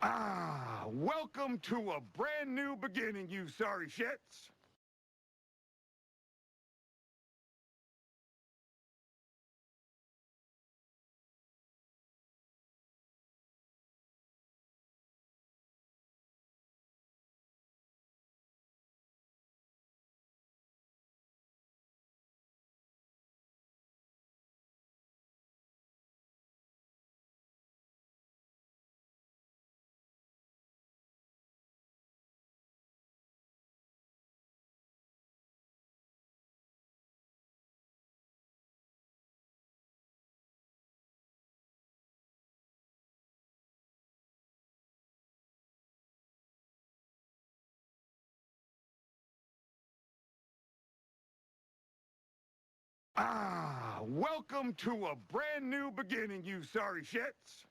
Welcome to a brand new beginning, you sorry shits. Welcome to a brand new beginning, you sorry shits.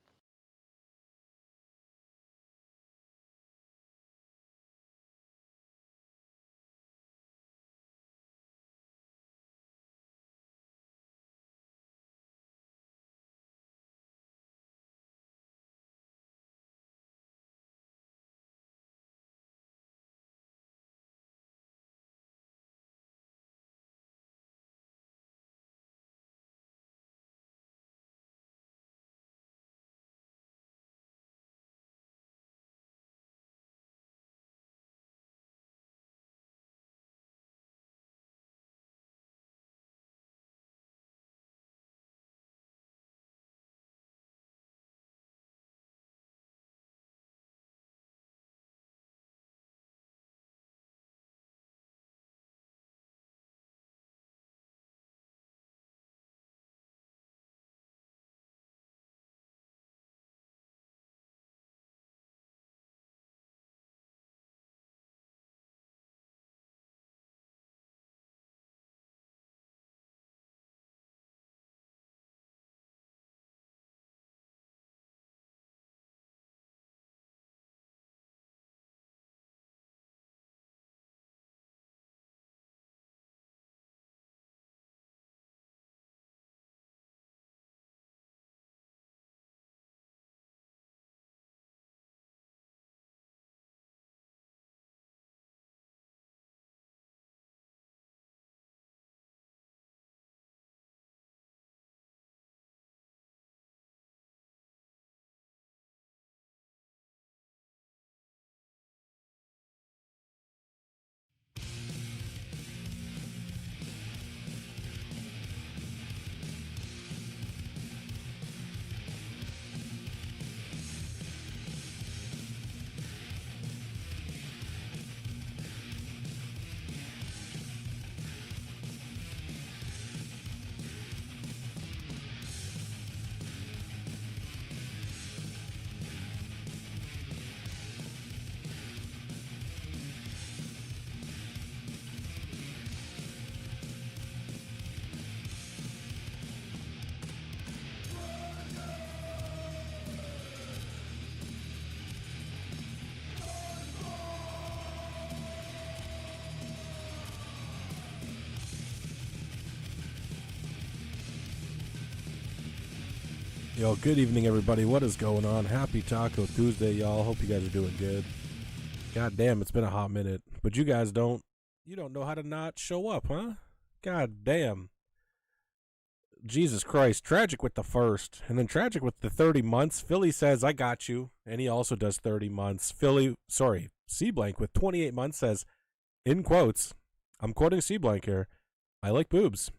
Yo, good evening, everybody. What is going on? Happy Taco Tuesday, y'all. Hope you guys are doing good. God damn, it's been a hot minute. But you guys don't know how to not show up, huh? God damn. Jesus Christ. Tragic with the first. And then tragic with the 30 months. Philly says, I got you. And he also does 30 months. C Blank with 28 months says, in quotes, I'm quoting C Blank here, I like boobs.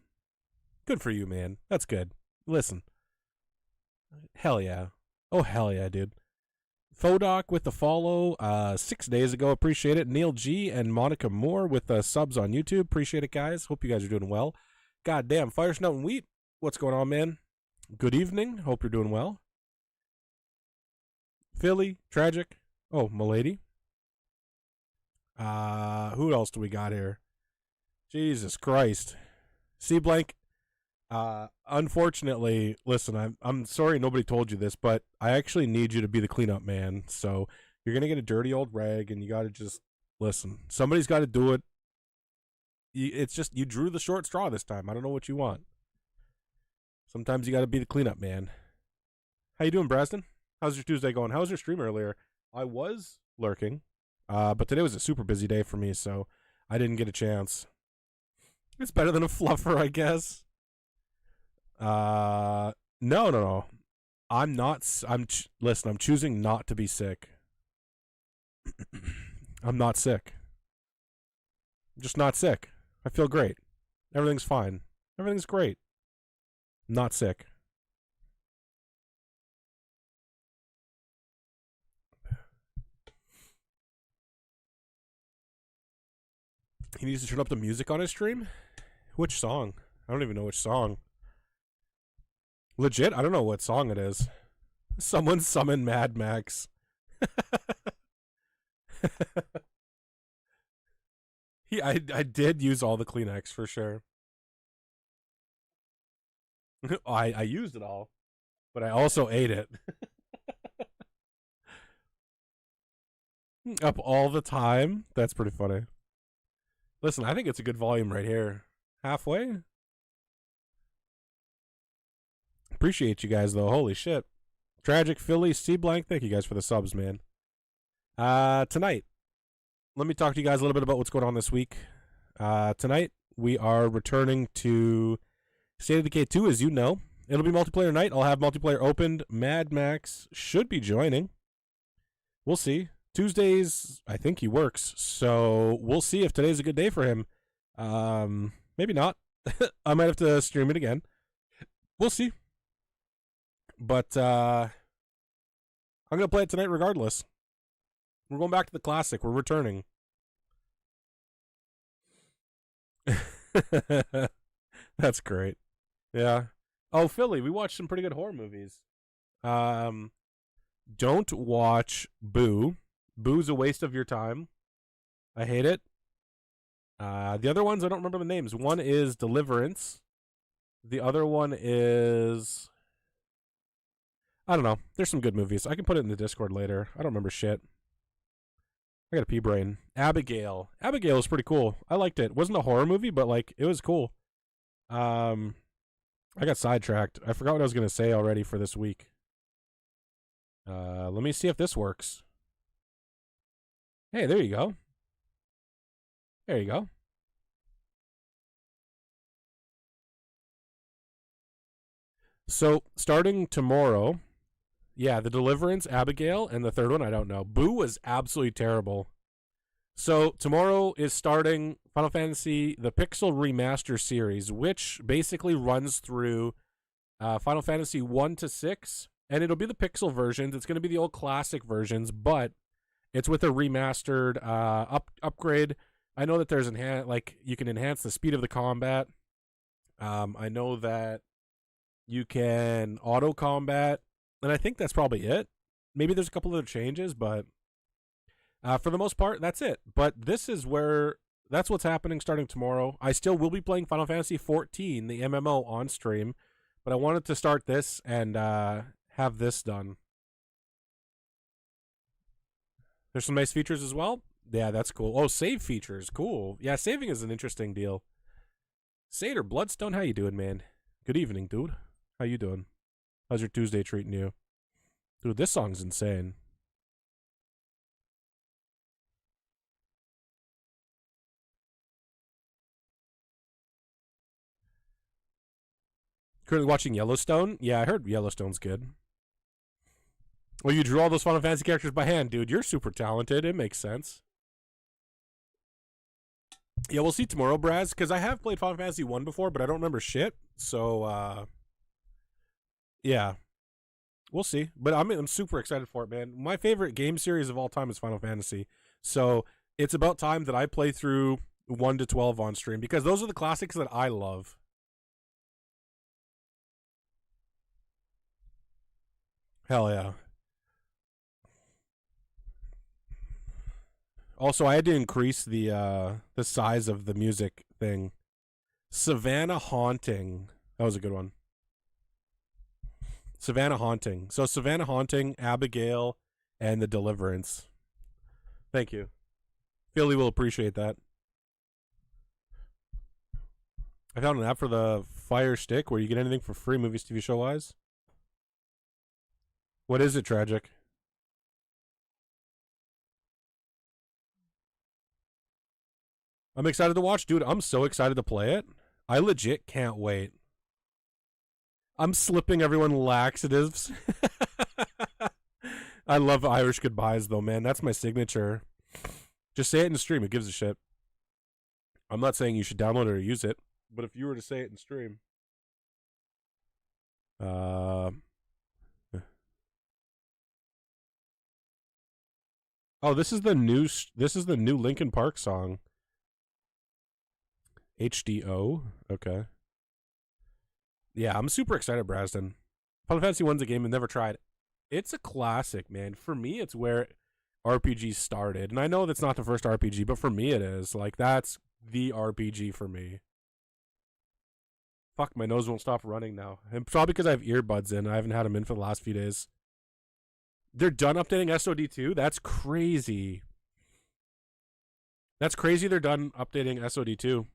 Good for you, man. That's good. Listen. Hell yeah. Oh, hell yeah, dude. Fodoc with the follow 6 days ago. Appreciate it. Neil G and Monica Moore with subs on YouTube. Appreciate it, guys. Hope you guys are doing well. God damn. Fire, Snout, and Wheat. What's going on, man? Good evening. Hope you're doing well. Philly. Tragic. Oh, Milady. Who else do we got here? Jesus Christ. C Blank. Unfortunately, listen, I'm sorry nobody told you this, but I actually need you to be the cleanup man. So you're going to get a dirty old rag and you got to just listen. Somebody's got to do it. It's just, you drew the short straw this time. I don't know what you want. Sometimes you got to be the cleanup man. How you doing, Braston? How's your Tuesday going? How was your stream earlier? I was lurking, but today was a super busy day for me, so I didn't get a chance. It's better than a fluffer, I guess. No. I'm not. Listen. I'm choosing not to be sick. I'm not sick. I'm just not sick. I feel great. Everything's fine. Everything's great. I'm not sick. He needs to turn up the music on his stream? Which song? I don't even know which song. Legit? I don't know what song it is. Someone summon Mad Max. I did use all the Kleenex for sure. I used it all, but I also ate it. Up all the time? That's pretty funny. Listen, I think it's a good volume right here. Halfway? Appreciate you guys, though. Holy shit. Tragic Philly, C Blank, thank you guys for the subs, man. Tonight, let me talk to you guys a little bit about what's going on this week. Tonight, we are returning to State of Decay 2, as you know. It'll be multiplayer night. I'll have multiplayer opened. Mad Max should be joining. We'll see. Tuesdays, I think he works, so we'll see if today's a good day for him. Maybe not. I might have to stream it again. We'll see. But I'm going to play it tonight regardless. We're going back to the classic. We're returning. That's great. Yeah. Oh, Philly, we watched some pretty good horror movies. Don't watch Boo. Boo's a waste of your time. I hate it. The other ones, I don't remember the names. One is Deliverance. The other one is... I don't know. There's some good movies. I can put it in the Discord later. I don't remember shit. I got a pea brain. Abigail. Abigail was pretty cool. I liked it. It wasn't a horror movie, but like it was cool. I got sidetracked. I forgot what I was going to say already for this week. Let me see if this works. Hey, there you go. There you go. So, starting tomorrow, yeah, the Deliverance, Abigail, and the third one, I don't know. Boo was absolutely terrible. So, tomorrow is starting Final Fantasy, the Pixel Remaster series, which basically runs through Final Fantasy 1 to 6, and it'll be the Pixel versions. It's going to be the old classic versions, but it's with a remastered upgrade. I know that there's you can enhance the speed of the combat. I know that you can auto combat, and I think that's probably it. Maybe there's a couple other changes, but for the most part, that's it. But that's what's happening starting tomorrow. I still will be playing Final Fantasy 14, the MMO, on stream, but I wanted to start this and have this done. There's some nice features as well. Yeah, that's cool. Oh, save features. Cool. Yeah, saving is an interesting deal. Satyr Bloodstone, how you doing, man? Good evening, dude. How you doing? How's your Tuesday treating you? Dude, this song's insane. Currently watching Yellowstone? Yeah, I heard Yellowstone's good. Well, you drew all those Final Fantasy characters by hand, dude. You're super talented. It makes sense. Yeah, we'll see tomorrow, Braz, because I have played Final Fantasy 1 before, but I don't remember shit. So, yeah. We'll see. But I'm super excited for it, man. My favorite game series of all time is Final Fantasy. So, it's about time that I play through 1 to 12 on stream, because those are the classics that I love. Hell yeah. Also, I had to increase the size of the music thing. Savannah Haunting. That was a good one. Savannah Haunting. So Savannah Haunting, Abigail, and the Deliverance. Thank you. Philly will appreciate that. I found an app for the Fire Stick where you get anything for free, movies, TV show wise. What is it, Tragic? I'm excited to watch, dude. I'm so excited to play it. I legit can't wait. I'm slipping everyone laxatives. I love Irish goodbyes, though, man. That's my signature. Just say it in stream. It gives a shit. I'm not saying you should download it or use it, but if you were to say it in stream, oh, this is the new Linkin Park song. HDO. Okay. Yeah, I'm super excited, Brasden. Final Fantasy 1's a game I've never tried. It's a classic, man. For me, it's where RPGs started. And I know that's not the first RPG, but for me it is. Like, that's the RPG for me. Fuck, my nose won't stop running now. And probably because I have earbuds in. I haven't had them in for the last few days. They're done updating SOD2? That's crazy. That's crazy they're done updating SOD2.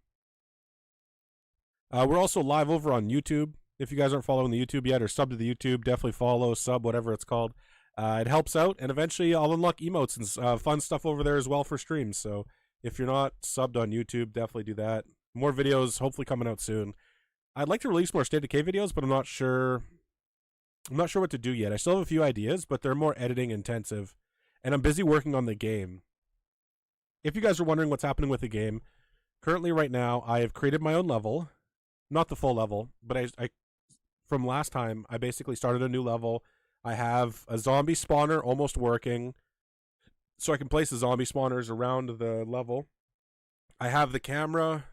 We're also live over on YouTube. If you guys aren't following the YouTube yet or sub to the YouTube, definitely follow, sub, whatever it's called. It helps out, and eventually I'll unlock emotes and fun stuff over there as well for streams. So if you're not subbed on YouTube, definitely do that. More videos hopefully coming out soon. I'd like to release more State of Decay videos, but I'm not sure what to do yet. I still have a few ideas, but they're more editing intensive, and I'm busy working on the game. If you guys are wondering what's happening with the game, currently right now I have created my own level. Not the full level, but I from last time, I basically started a new level. I have a zombie spawner almost working, so I can place the zombie spawners around the level. I have the camera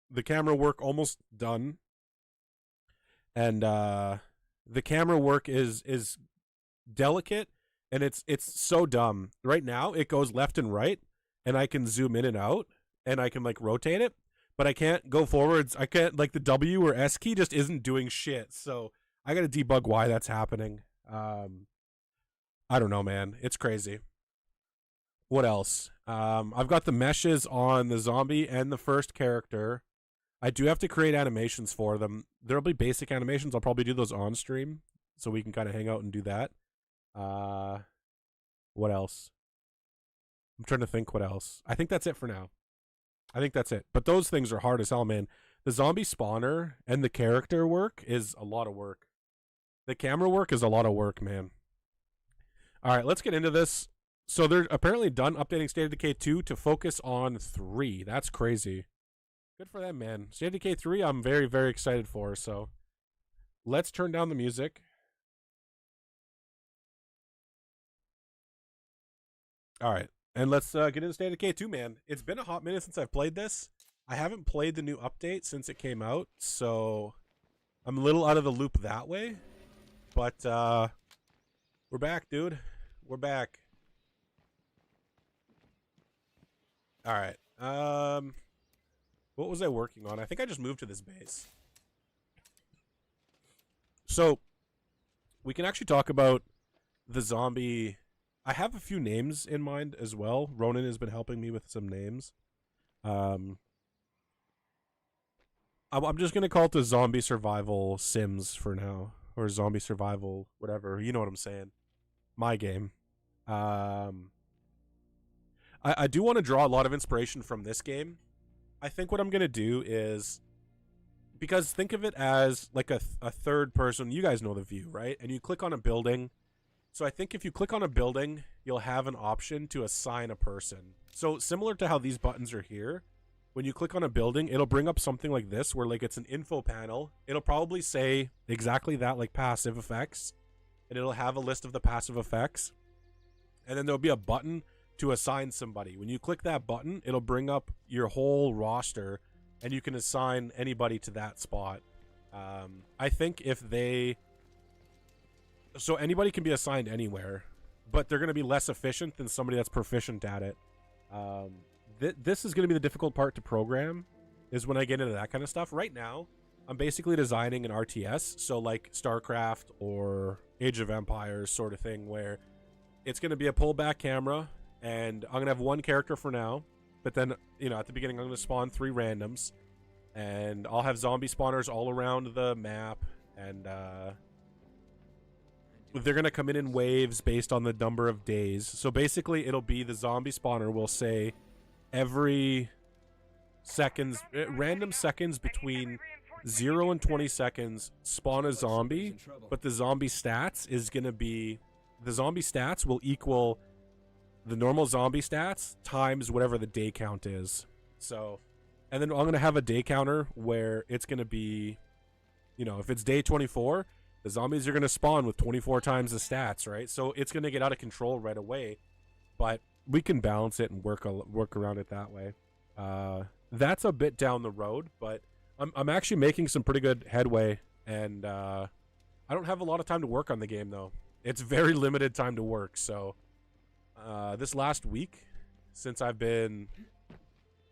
work almost done, and the camera work is delicate, and it's so dumb. Right now, it goes left and right, and I can zoom in and out, and I can like rotate it. But I can't go forwards. I can't, like, the W or S key just isn't doing shit. So I got to debug why that's happening. I don't know, man. It's crazy. What else? I've got the meshes on the zombie and the first character. I do have to create animations for them. There'll be basic animations. I'll probably do those on stream so we can kind of hang out and do that. What else? I'm trying to think what else. I think that's it for now. I think that's it. But those things are hard as hell, man. The zombie spawner and the character work is a lot of work. The camera work is a lot of work, man. All right, let's get into this. So they're apparently done updating State of Decay 2 to focus on 3. That's crazy. Good for them, man. State of Decay 3, I'm very, very excited for. So let's turn down the music. All right. And let's get into State of Decay 2, man. It's been a hot minute since I've played this. I haven't played the new update since it came out, so I'm a little out of the loop that way. But we're back, dude. We're back. All right. What was I working on? I think I just moved to this base. So we can actually talk about the zombie. I have a few names in mind as well. Ronan has been helping me with some names. I'm just going to call it the Zombie Survival Sims for now. Or Zombie Survival, whatever. You know what I'm saying. My game. I do want to draw a lot of inspiration from this game. I think what I'm going to do is... Because think of it as like a third person. You guys know the view, right? And you click on a building... So I think if you click on a building, you'll have an option to assign a person. So similar to how these buttons are here, when you click on a building, it'll bring up something like this where like it's an info panel. It'll probably say exactly that, like passive effects, and it'll have a list of the passive effects. And then there'll be a button to assign somebody. When you click that button, it'll bring up your whole roster and you can assign anybody to that spot. I think if they... So anybody can be assigned anywhere, but they're going to be less efficient than somebody that's proficient at it. This is going to be the difficult part to program, is when I get into that kind of stuff. Right now, I'm basically designing an RTS, so like StarCraft or Age of Empires sort of thing, where it's going to be a pullback camera, and I'm going to have one character for now, but then, you know, at the beginning, I'm going to spawn 3 randoms, and I'll have zombie spawners all around the map, and, they're going to come in waves based on the number of days. So basically, it'll be the zombie spawner will say every seconds, random seconds between 0 and 20 seconds, spawn a zombie, but the zombie stats is going to be, the zombie stats will equal the normal zombie stats times whatever the day count is. So, and then I'm going to have a day counter where it's going to be, you know, if it's day 24, the zombies are going to spawn with 24 times the stats, right? So it's going to get out of control right away, but we can balance it and work around it that way. That's a bit down the road, but I'm actually making some pretty good headway, and I don't have a lot of time to work on the game, though. It's very limited time to work, so this last week, since I've been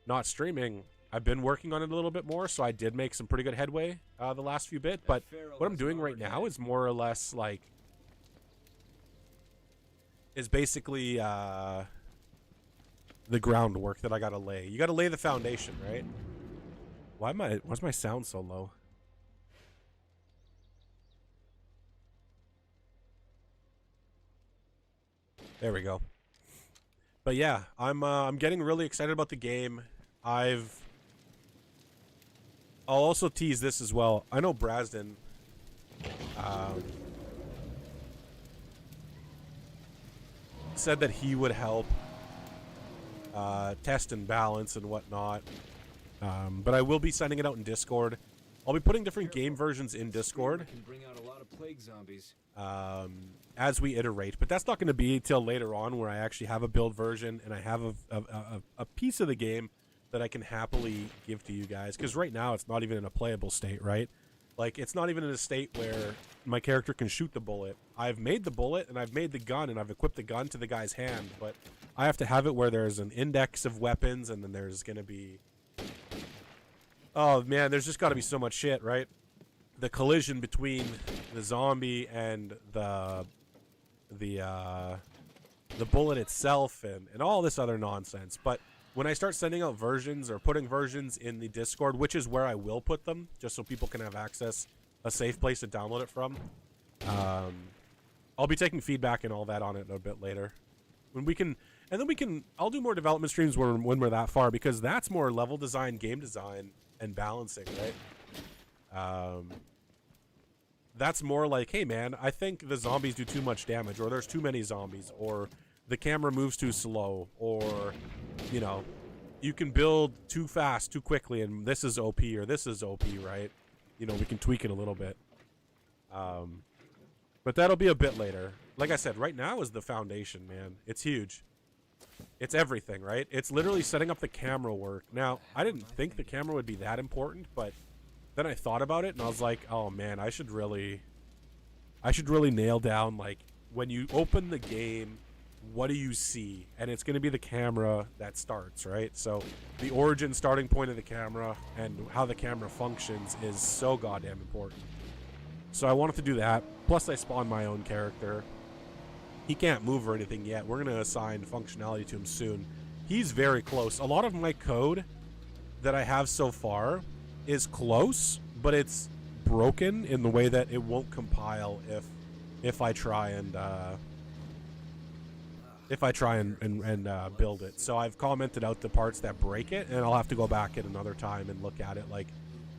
not streaming, I've been working on it a little bit more, so I did make some pretty good headway the last few bit, but what I'm doing right now is more or less, like, is basically the groundwork that I gotta lay. You gotta lay the foundation, right? Why's my sound so low? There we go. But yeah, I'm getting really excited about the game. I'll also tease this as well. I know Brasden said that he would help test and balance and whatnot. But I will be sending it out in Discord. I'll be putting different game versions in Discord as we iterate. But that's not going to be till later on, where I actually have a build version and I have a piece of the game that I can happily give to you guys. Because right now it's not even in a playable state, right? Like, it's not even in a state where my character can shoot the bullet. I've made the bullet and I've made the gun and I've equipped the gun to the guy's hand, but I have to have it where there's an index of weapons, and then there's going to be... Oh, man, there's just got to be so much shit, right? The collision between the zombie and the bullet itself and all this other nonsense. But when I start sending out versions or putting versions in the Discord, which is where I will put them, just so people can have access, a safe place to download it from, I'll be taking feedback and all that on it a bit later. When we can... And then I'll do more development streams when we're that far, because that's more level design, game design, and balancing, right? That's more like, hey man, I think the zombies do too much damage, or there's too many zombies, or the camera moves too slow, or, you know, you can build too fast, too quickly, and this is OP, or this is OP, right? You know, we can tweak it a little bit. But that'll be a bit later. Like I said, right now is the foundation, man. It's huge. It's everything, right? It's literally setting up the camera work. Now, I didn't think the camera would be that important, but then I thought about it and I was like, oh man, I should really nail down, like, when you open the game, what do you see? And it's going to be the camera that starts, right? So the origin starting point of the camera and how the camera functions is so goddamn important. So I wanted to do that. Plus I spawned my own character. He can't move or anything yet. We're going to assign functionality to him soon. He's very close. A lot of my code that I have so far is close, but it's broken in the way that it won't compile if I try and build it. So I've commented out the parts that break it, and I'll have to go back at another time and look at it. Like,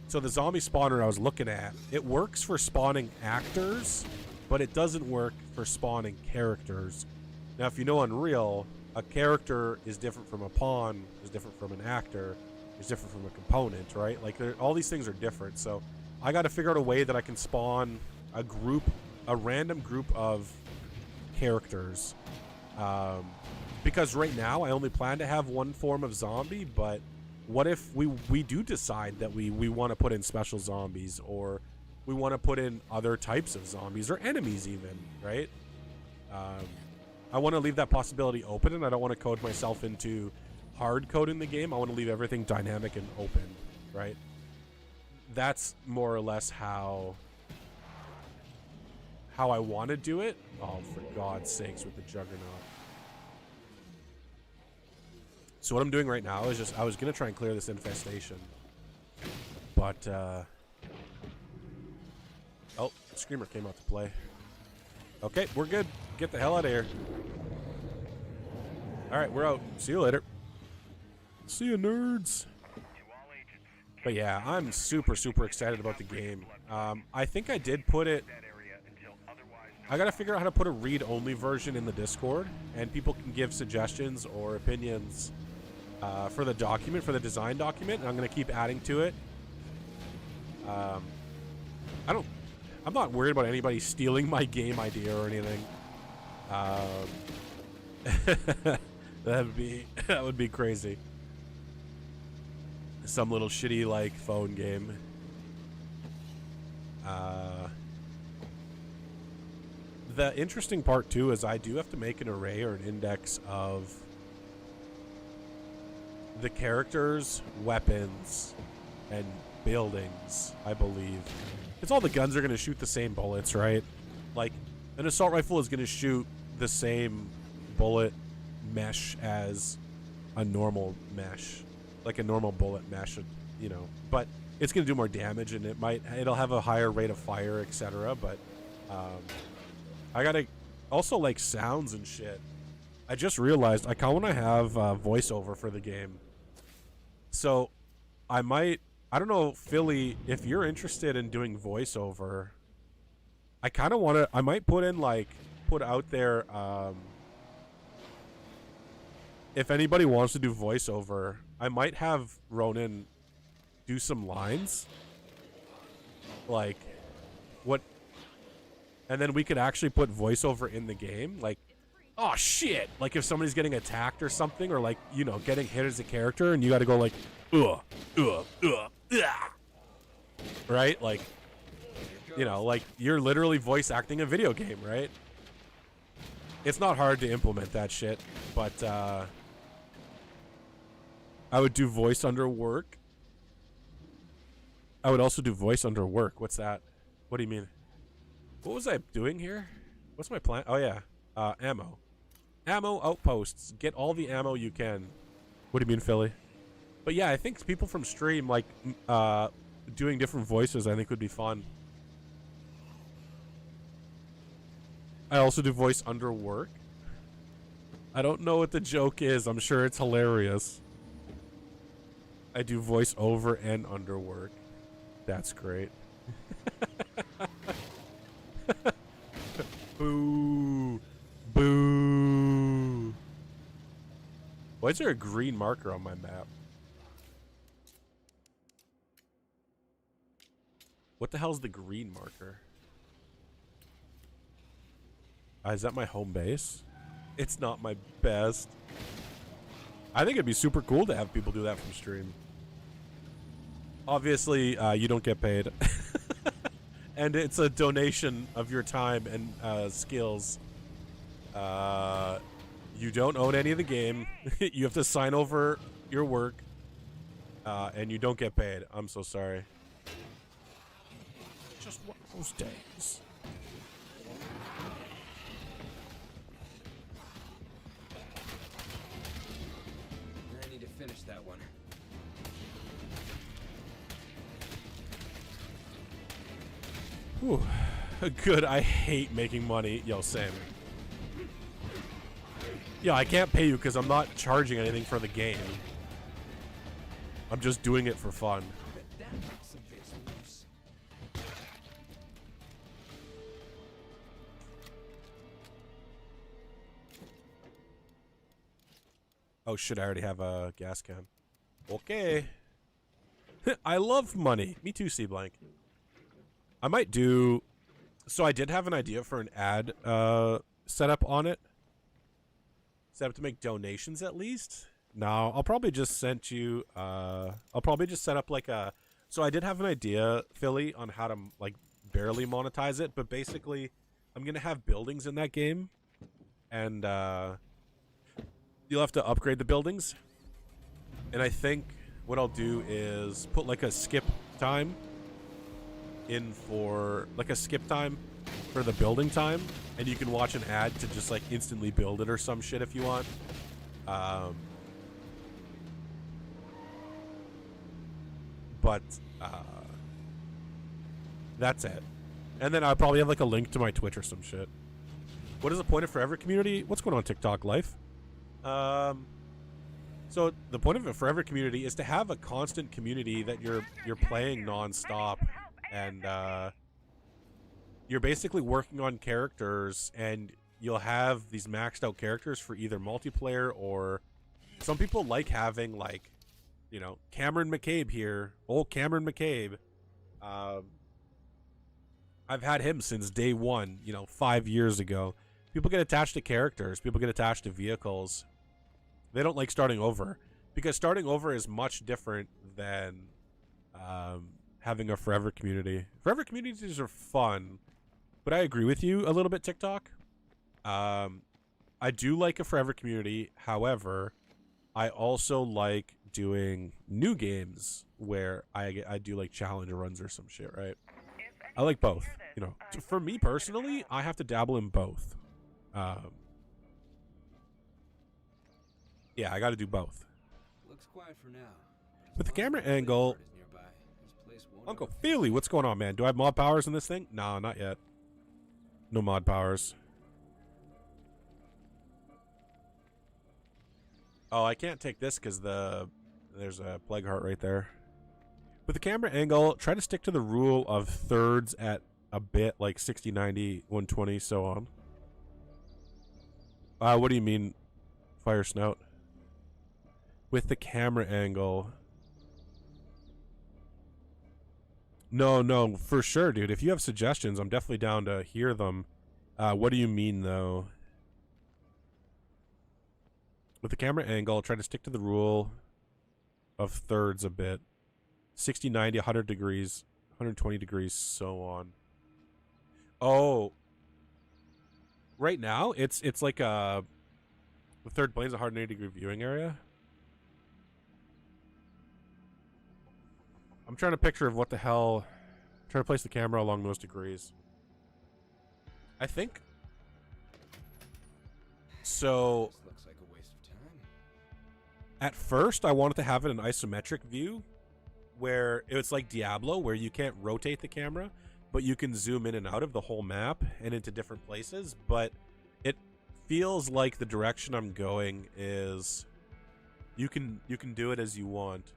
so the zombie spawner I was looking at, it works for spawning actors, but it doesn't work for spawning characters. Now, if you know Unreal, a character is different from a pawn, is different from an actor, is different from a component, right? Like, all these things are different. So I got to figure out a way that I can spawn a random group of characters. Because right now I only plan to have one form of zombie, but what if we do decide that we want to put in special zombies, or we want to put in other types of zombies, or enemies even, right? I want to leave that possibility open, and I don't want to code myself into hard coding the game. I want to leave everything dynamic and open, right? That's more or less how I want to do it. Oh, for God's sakes, with the Juggernaut. So what I'm doing right now is I was going to try and clear this infestation. But, oh, the Screamer came out to play. Okay, we're good. Get the hell out of here. Alright, we're out. See you later. See you, nerds. But yeah, I'm super, super excited about the game. I think I did put it... I gotta figure out how to put a read-only version in the Discord, and people can give suggestions or opinions for the document, for the design document, and I'm gonna keep adding to it. I'm not worried about anybody stealing my game idea or anything. That would be crazy. Some little shitty like phone game. The interesting part too is I do have to make an array or an index of the characters, weapons, and buildings, I believe. Because all the guns are going to shoot the same bullets, right? Like, an assault rifle is going to shoot the same bullet mesh as a normal mesh. Like a normal bullet mesh, you know. But it's going to do more damage, and it'll have a higher rate of fire, etc. But, I got to... Also, like, sounds and shit. I just realized I kind of want to have voiceover for the game. So, I might... I don't know, Philly, if you're interested in doing voiceover, I kind of want to... I might put out there, if anybody wants to do voiceover, I might have Ronan do some lines. Like, what... And then we could actually put voiceover in the game. Like, oh, shit. Like, if somebody's getting attacked or something, or, like, you know, getting hit as a character, and you got to go, like, right? Like, you know, like, you're literally voice acting a video game, right? It's not hard to implement that shit, but, I would do voice under work. I would also do voice under work. What's that? What do you mean? What was I doing here? What's my plan? Oh, yeah. Ammo. Ammo outposts. Get all the ammo you can. What do you mean, Philly? But yeah, I think people from stream, like, doing different voices, I think would be fun. I also do voice under work. I don't know what the joke is. I'm sure it's hilarious. I do voice over and under work. That's great. Boo. Boo. Why is there a green marker on my map? What the hell's the green marker? Is that my home base? It's not my best. I think it'd be super cool to have people do that from stream. Obviously, you don't get paid. And it's a donation of your time and skills. You don't own any of the game. You have to sign over your work. And you don't get paid. I'm so sorry. Just one of those days. I need to finish that one. Whew. Good. I hate making money. Yo, same. Yeah, I can't pay you because I'm not charging anything for the game. I'm just doing it for fun. That makes some bits loose. Oh shit, I already have a gas can. Okay. I love money. Me too, C-Blank. I might do... So I did have an idea for an ad setup on it. Set up to make donations at least. No, I'll probably just send you... I'll probably just set up like a... So I did have an idea, Philly, on how to like barely monetize it. But basically, I'm going to have buildings in that game. And you'll have to upgrade the buildings. And I think what I'll do is put like a skip time in for like a skip time for the building time, and you can watch an ad to just like instantly build it or some shit if you want. But that's it. And then I'll probably have like a link to my Twitch or some shit. What is the point of Forever community? What's going on TikTok life? So the point of a forever community is to have a constant community that you're playing nonstop, and you're basically working on characters, and you'll have these maxed out characters for either multiplayer, or some people like having, like, you know, Cameron McCabe here, old Cameron McCabe. I've had him since day one, you know, 5 years ago. People get attached to characters. People get attached to vehicles. They don't like starting over, because starting over is much different than having a forever community. Forever communities are fun, but I agree with you a little bit, TikTok. I do like a forever community. However, I also like doing new games where I do like challenge runs or some shit, right? I like both. You know, for me personally, I have to dabble in both. Yeah, I got to do both. Looks quiet for now. With the camera angle, Uncle Feely, what's going on, man? Do I have mod powers in this thing? No, not yet. No mod powers. Oh, I can't take this because there's a plague heart right there. With the camera angle, try to stick to the rule of thirds at a bit, like 60, 90, 120, so on. What do you mean, fire snout? With the camera angle. No, for sure, dude. If you have suggestions, I'm definitely down to hear them. What do you mean, though? With the camera angle, try to stick to the rule of thirds a bit. 60, 90, 100 degrees, 120 degrees, so on. Oh. Right now, it's like the third plane's a 180 degree viewing area. I'm trying to picture of what the hell. Try to place the camera along those degrees. I think. So. This looks like a waste of time. At first, I wanted to have it an isometric view, where it's like Diablo, where you can't rotate the camera, but you can zoom in and out of the whole map and into different places. But it feels like the direction I'm going is you can do it as you want.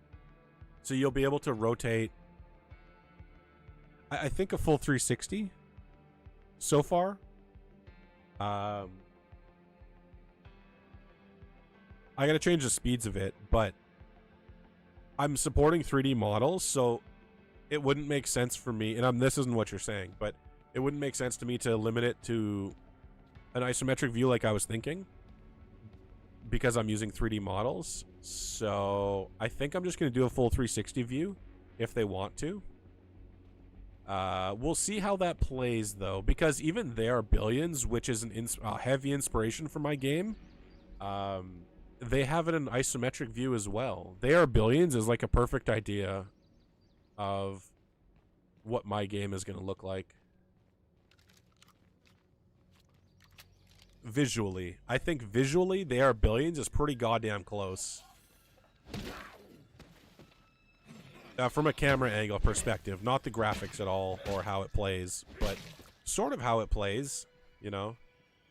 So you'll be able to rotate, I think, a full 360 so far. I gotta change the speeds of it, but I'm supporting 3D models, so it wouldn't make sense for me, and this isn't what you're saying, but it wouldn't make sense to me to limit it to an isometric view like I was thinking, because I'm using 3D models. So I think I'm just going to do a full 360 view if they want to. We'll see how that plays, though, because even They Are Billions, which is a heavy inspiration for my game, they have it in an isometric view as well. They Are Billions is like a perfect idea of what my game is going to look like. Visually. I think visually, They Are Billions is pretty goddamn close. From a camera angle perspective, not the graphics at all or how it plays, but sort of how it plays, you know.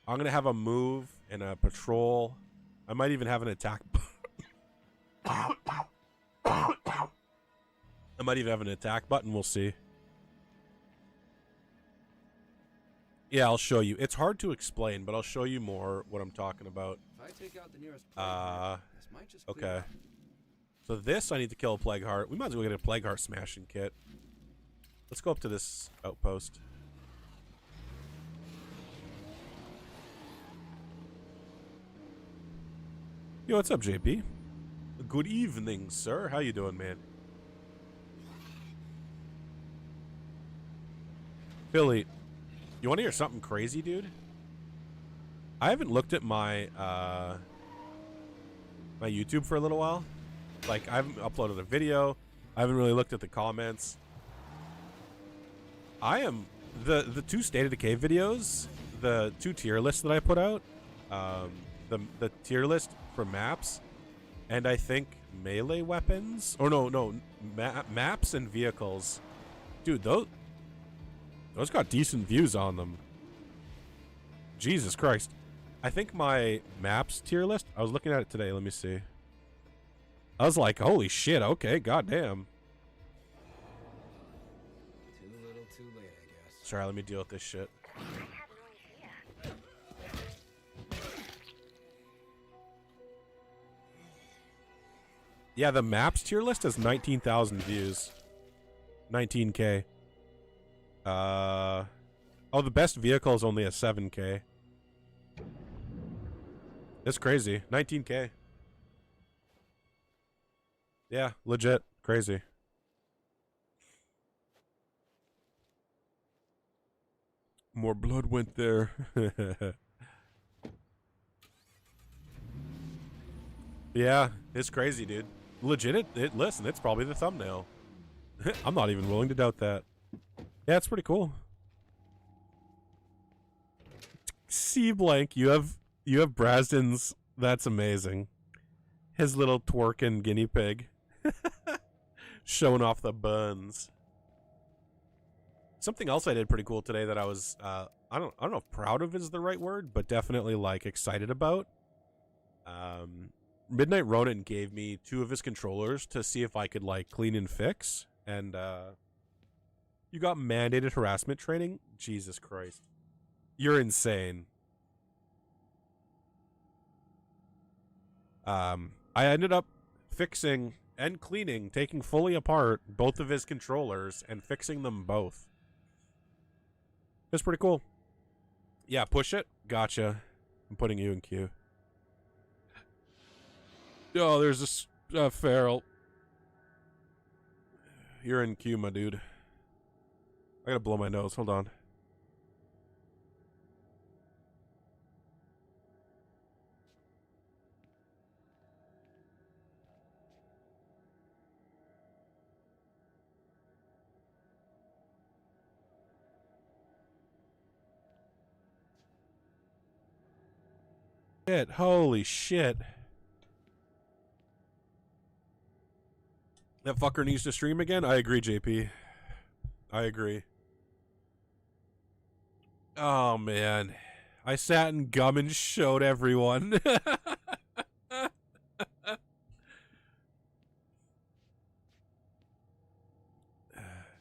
I'm going to have a move and a patrol. I might even have an attack. I might even have an attack button. We'll see. Yeah, I'll show you. It's hard to explain, but I'll show you more what I'm talking about. If I take out the nearest plague, this might just clear Okay. up. So this, I need to kill a Plague Heart. We might as well get a Plague Heart smashing kit. Let's go up to this outpost. Yo, what's up, JP? Good evening, sir. How you doing, man? Philly, you want to hear something crazy, dude? I haven't looked at my my YouTube for a little while. Like, I haven't uploaded a video. I haven't really looked at the comments. I am the two State of Decay videos, the two tier lists that I put out, the tier list for maps, and I think melee weapons, or no, maps and vehicles. Dude, those got decent views on them. Jesus Christ. I think my maps tier list, I was looking at it today, let me see. I was like, holy shit, okay, goddamn. Too little, too late, I guess. Sorry, let me deal with this shit. Yeah, the maps tier list has 19,000 views. 19K. Oh, the best vehicle is only a 7K. That's crazy. 19K. Yeah, legit. Crazy. More blood went there. Yeah, it's crazy, dude. Legit, listen, it's probably the thumbnail. I'm not even willing to doubt that. Yeah, it's pretty cool. C blank, you have Brasden's. That's amazing. His little twerking guinea pig, showing off the buns. Something else I did pretty cool today that I was I don't know if proud of is the right word, but definitely like excited about. Midnight Ronin gave me 2 of his controllers to see if I could like clean and fix, and you got mandated harassment training? Jesus Christ. You're insane. I ended up fixing and cleaning, taking fully apart both of his controllers and fixing them both. It's pretty cool. Yeah, push it. Gotcha. I'm putting you in queue. Oh, there's this feral. You're in queue, my dude. I gotta blow my nose. Hold on. Shit. Holy shit. That fucker needs to stream again? I agree, JP. I agree. Oh, man. I sat and gum and showed everyone.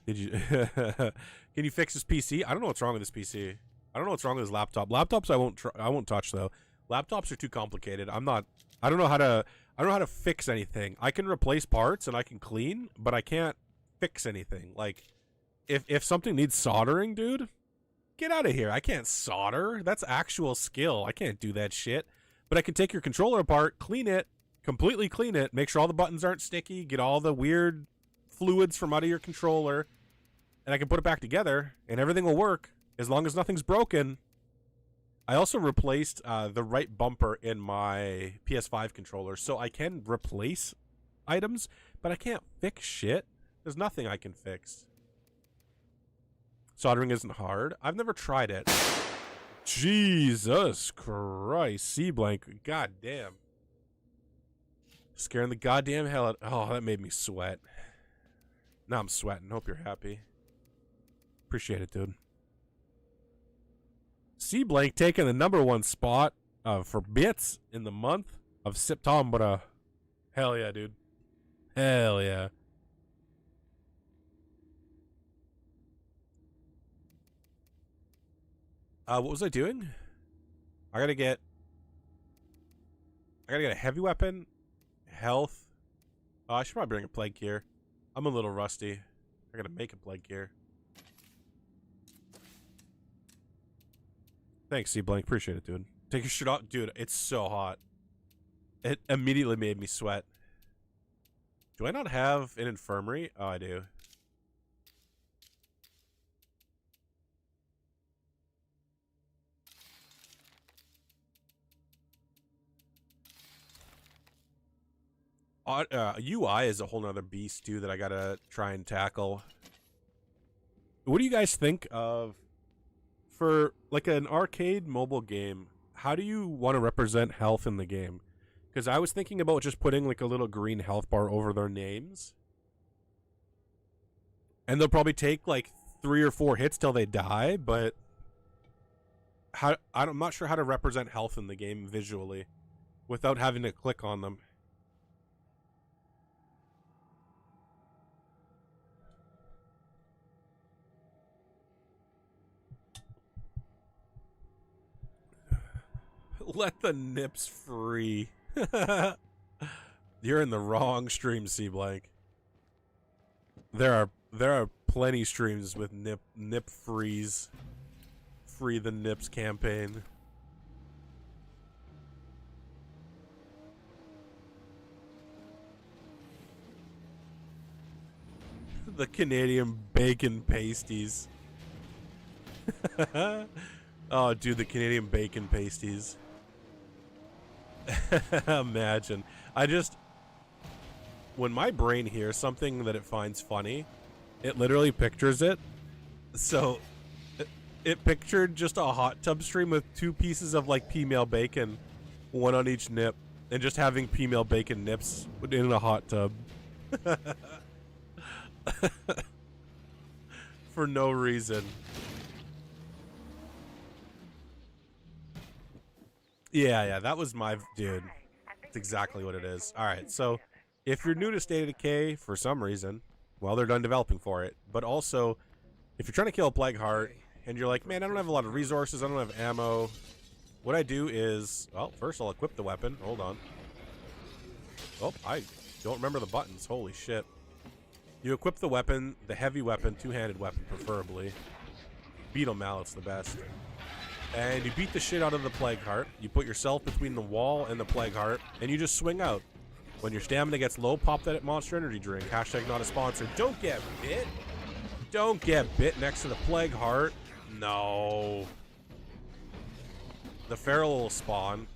Did you... Can you fix his PC? I don't know what's wrong with his PC. I don't know what's wrong with his laptop. Laptops I won't touch, though. Laptops are too complicated. I don't know how to fix anything. I can replace parts and I can clean, but I can't fix anything. Like, if something needs soldering, dude, get out of here. I can't solder. That's actual skill. I can't do that shit. But I can take your controller apart, clean it, completely clean it, make sure all the buttons aren't sticky, get all the weird fluids from out of your controller, and I can put it back together, and everything will work as long as nothing's broken. I also replaced the right bumper in my PS5 controller, so I can replace items, but I can't fix shit. There's nothing I can fix. Soldering isn't hard. I've never tried it. Jesus Christ. C-blank. God damn. Scaring the goddamn hell out. Oh, that made me sweat. Now I'm sweating. Hope you're happy. Appreciate it, dude. C-blank taking the #1 spot for bits in the month of September. Hell yeah, dude. Hell yeah. What was I doing? I gotta get a heavy weapon, health. I should probably bring a plague gear. I'm a little rusty. I gotta make a plague gear. Thanks, C-blank. Appreciate it, dude. Take your shirt off. Dude, it's so hot. It immediately made me sweat. Do I not have an infirmary? Oh, I do. UI is a whole nother beast, too, that I gotta try and tackle. What do you guys think of... For, like, an arcade mobile game, how do you want to represent health in the game? Because I was thinking about just putting, like, a little green health bar over their names. And they'll probably take, like, 3 or 4 hits till they die, but... I'm not sure how to represent health in the game visually without having to click on them. Let the nips free. You're in the wrong stream, C Blank. There are plenty streams with nip freeze. Free the nips campaign. The Canadian bacon pasties. Oh, dude, the Canadian bacon pasties. Imagine. When my brain hears something that it finds funny, it literally pictures it. So, it pictured just a hot tub stream with 2 pieces of, like, female bacon, 1 on each nip, and just having female bacon nips in a hot tub. For no reason. Yeah, that was my dude. That's exactly what it is. Alright, so if you're new to State of Decay for some reason, well, they're done developing for it. But also, if you're trying to kill a Plague Heart, and you're like, man, I don't have a lot of resources, I don't have ammo, what I do is, well, first I'll equip the weapon. Hold on. Oh, I don't remember the buttons. Holy shit. You equip the weapon, the heavy weapon, 2-handed weapon preferably. Beetle Mallet's the best. And you beat the shit out of the Plague Heart. You put yourself between the wall and the Plague Heart, and you just swing out. When your stamina gets low, pop that Monster Energy drink. Hashtag not a sponsor. Don't get bit. Don't get bit next to the Plague Heart. No. The Feral will spawn.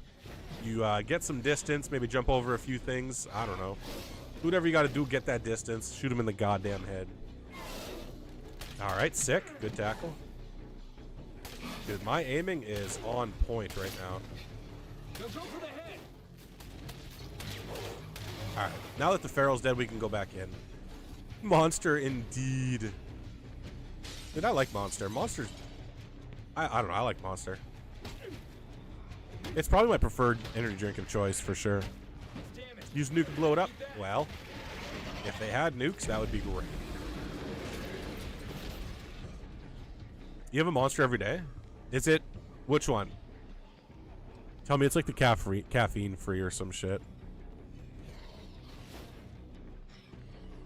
You get some distance, maybe jump over a few things. I don't know. Do whatever you gotta do, get that distance. Shoot him in the goddamn head. Alright, sick. Good tackle. Dude, my aiming is on point right now. Alright, now that the Feral's dead, we can go back in. Monster indeed. Dude, I like Monster. Monster's... I don't know, I like Monster. It's probably my preferred energy drink of choice, for sure. Use nuke and blow it up? Well, if they had nukes, that would be great. You have a Monster every day? Is it... Which one? Tell me it's like the caffeine free or some shit.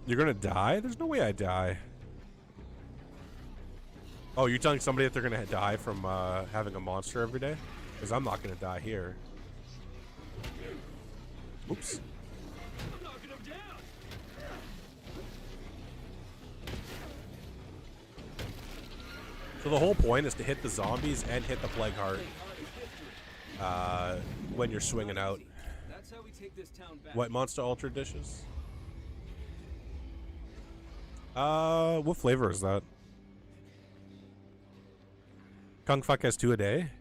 You're gonna die? There's no way I die. Oh, you're telling somebody that they're gonna die from having a Monster every day? Because I'm not gonna die here. Oops. So the whole point is to hit the zombies and hit the Plague Heart when you're swinging out. That's how we take this town back. What Monster Ultra dishes? What flavor is that? Kung Fuck has 2 a day?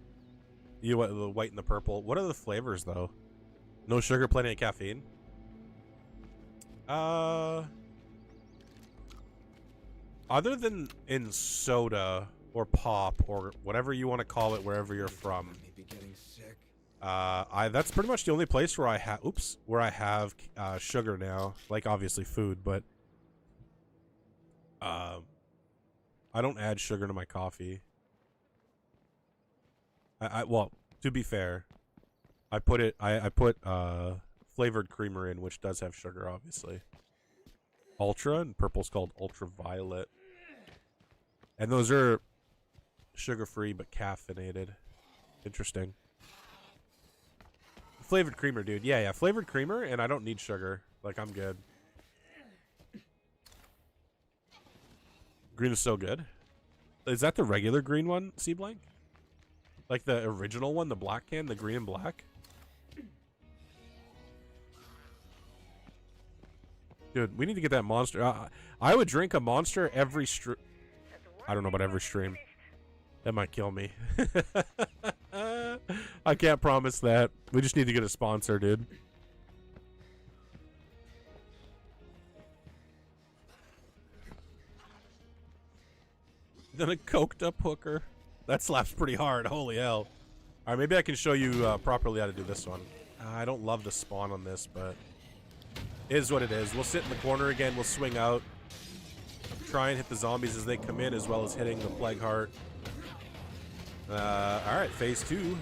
You what, the white and the purple. What are the flavors though? No sugar, plenty of caffeine. Other than in soda or pop or whatever you want to call it wherever you're from. That's pretty much the only place where I have sugar now. Like obviously food, but I don't add sugar to my coffee. Well, to be fair, I put flavored creamer in, which does have sugar, obviously. Ultra, and purple's called ultraviolet. And those are sugar-free but caffeinated. Interesting. Flavored creamer, dude. Yeah, flavored creamer, and I don't need sugar. Like, I'm good. Green is so good. Is that the regular green one, C-Blank? Like the original one, the black can, the green and black? Dude, we need to get that Monster. I would drink a Monster every stream. I don't know about every stream. That might kill me. I can't promise that. We just need to get a sponsor, dude. Then a coked up hooker. That slaps pretty hard. Holy hell. Alright, maybe I can show you properly how to do this one. I don't love the spawn on this, but it is what it is. We'll sit in the corner again. We'll swing out. Try and hit the zombies as they come in, as well as hitting the Plague Heart. Alright, phase 2.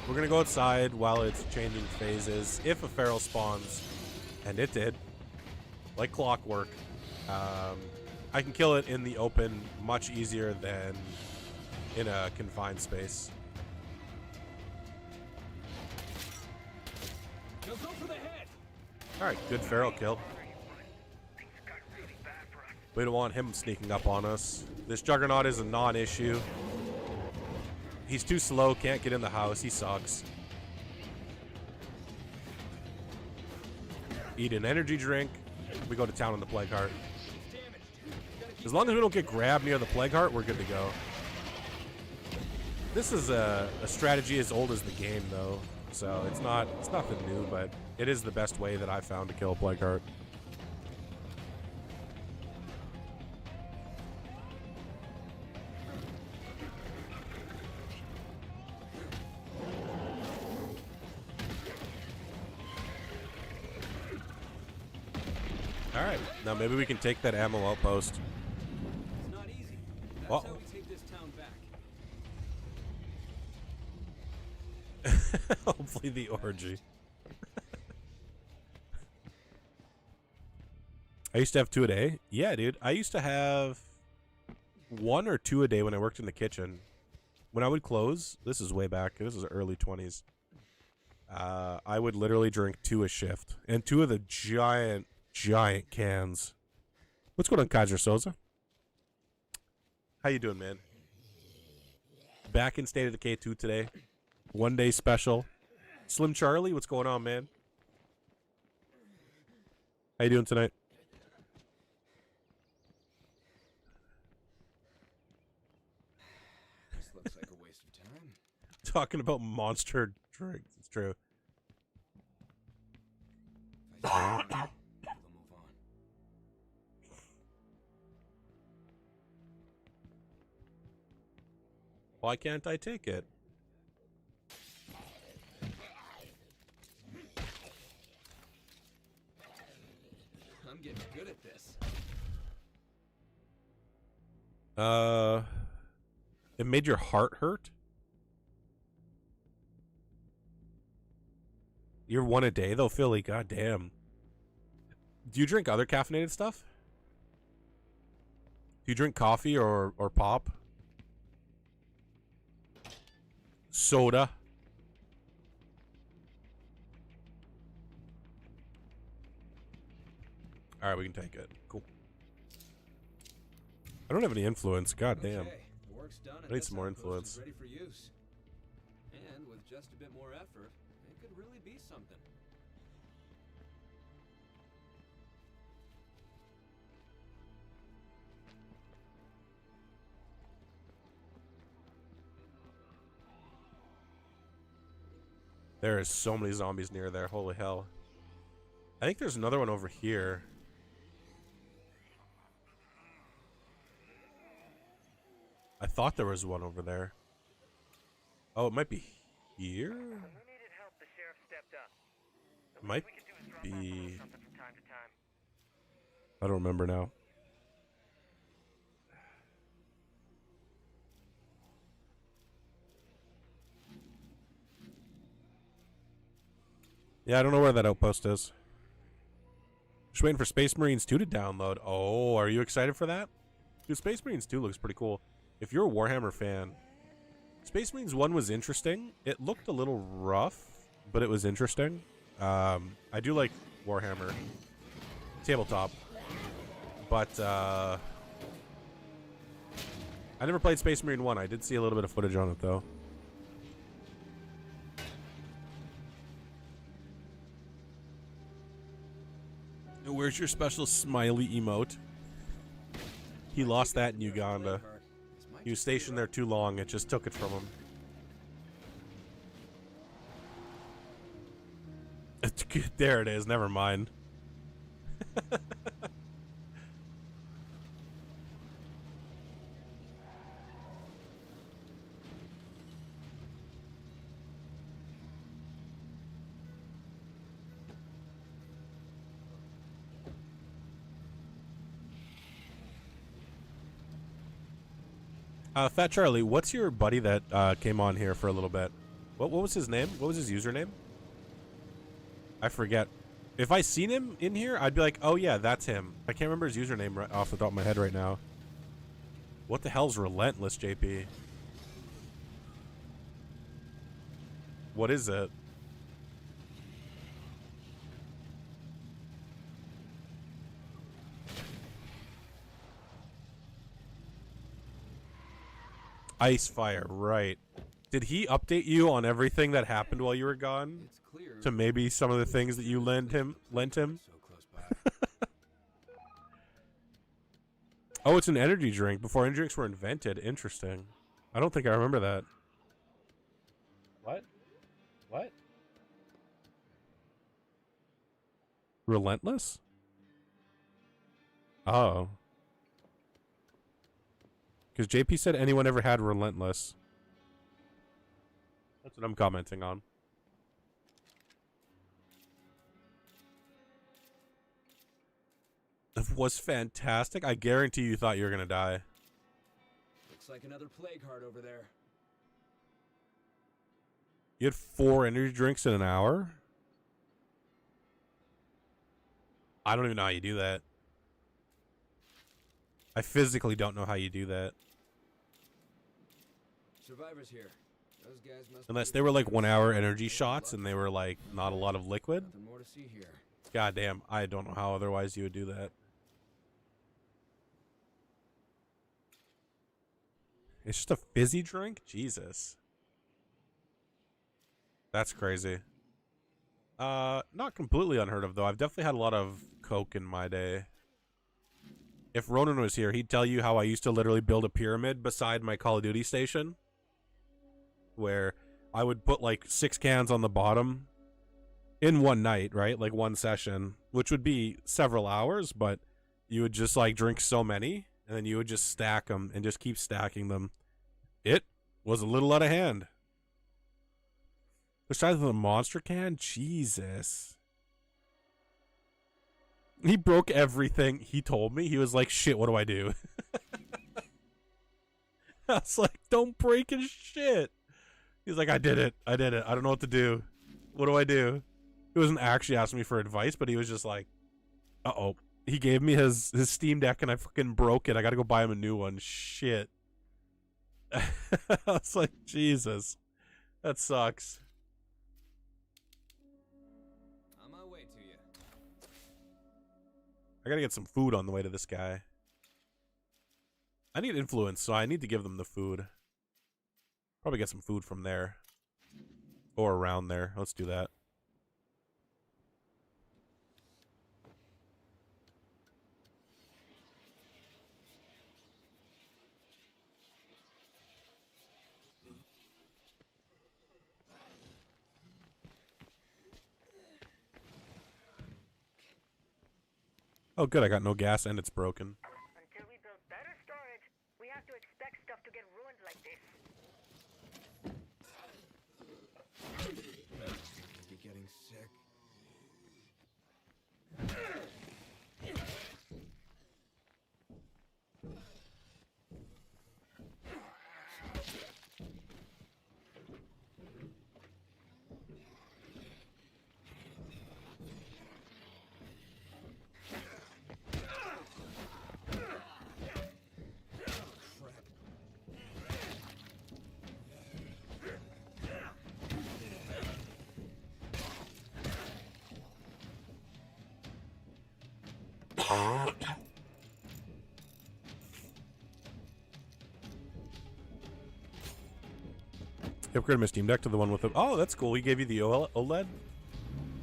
We're going to go outside while it's changing phases. If a feral spawns, and it did, like clockwork, I can kill it in the open much easier than in a confined space. Now go for the head. Alright, good feral kill. We don't want him sneaking up on us. This Juggernaut is a non-issue. He's too slow, can't get in the house. He sucks. Eat an energy drink. We go to town on the Plague Heart. As long as we don't get grabbed near the Plague Heart, we're good to go. This is a strategy as old as the game, though. So it's nothing new, but it is the best way that I found to kill a Plague Heart. Alright, now maybe we can take that ammo outpost. It's not easy. That's Well, how we take this town back. hopefully the orgy. I used to have 2 a day. Yeah, dude. I used to have 1 or 2 a day when I worked in the kitchen. When I would close, this is way back. This is early 20s. I would literally drink 2 a shift. And 2 of the giant cans. What's going on, Kaiser Soza? How you doing, man? Back in State of Decay 2 today. 1 day special. Slim Charlie, what's going on, man? How you doing tonight? This looks like a waste of time. Talking about monster drinks. It's true. If I say no, they'll move on. Why can't I take it? I'm getting good at this. It made your heart hurt? You're 1 a day though, Philly. God damn. Do you drink other caffeinated stuff? Do you drink coffee or pop? Soda? Alright, we can take it. Cool. I don't have any influence. God damn. Okay, the work's done, and I need this some more outpost influence. is ready for use. And with just a bit more effort, it could really be something. There is so many zombies near there. Holy hell. I think there's another one over here. I thought there was one over there. Oh, it might be here? When we needed help, the sheriff stepped up. The Might least we could do is drop off a be... little something from time to time. I don't remember now. Yeah, I don't know where that outpost is. Just waiting for Space Marines 2 to download. Oh, are you excited for that? Dude, Space Marines 2 looks pretty cool. If you're a Warhammer fan, Space Marines 1 was interesting. It looked a little rough, but it was interesting. I do like Warhammer tabletop, but I never played Space Marine 1. I did see a little bit of footage on it, though. Where's your special smiley emote? He lost that in Uganda. He was stationed there too long. It just took it from him. There it is. Never mind. Fat Charlie, what's your buddy that came on here for a little bit? What was his name? What was his username? I forget. If I seen him in here, I'd be like, oh yeah, that's him. I can't remember his username right off the top of my head right now. What the hell's Relentless, JP? What is it? Ice Fire, right. Did he update you on everything that happened while you were gone? It's clear To maybe some of the things that you lent him? so close by. Oh, it's an energy drink. Before energy drinks were invented. Interesting. I don't think I remember that. What? What? Relentless? Oh. Because JP said anyone ever had Relentless. That's what I'm commenting on. It was fantastic. I guarantee you thought you were going to die. Looks like another plague heart over there. You had 4 energy drinks in an hour? I don't even know how you do that. I physically don't know how you do that. Survivors here. Those guys must Unless be they were like 1 lucky. hour energy shots and they were like not a lot of liquid. Nothing more to see here. God damn, I don't know how otherwise you would do that. It's just a fizzy drink? Jesus. That's crazy. Not completely unheard of though. I've definitely had a lot of Coke in my day. If Ronan was here, he'd tell you how I used to literally build a pyramid beside my Call of Duty station. Where I would put like 6 cans on the bottom in one night, right? Like one session, which would be several hours, but you would just like drink so many and then you would just stack them and just keep stacking them. It was a little out of hand. The size of the monster can? Jesus. He broke everything. He told me. He was like, shit, what do I do? I was like, don't break his shit. He's like, I did it. I don't know what to do. What do I do? He wasn't actually asking me for advice, but he was just like, uh-oh. He gave me his Steam Deck and I fucking broke it. I gotta go buy him a new one. Shit. I was like, Jesus. That sucks. On my way to you. I gotta get some food on the way to this guy. I need influence, so I need to give them the food. Probably get some food from there. Or around there. Let's do that. Oh good, I got no gas and it's broken. Until we build better storage, we have to expect stuff to get ruined like this. I'll be getting sick. You upgraded my Steam Deck to the one with the... Oh, that's cool. He gave you the OLED?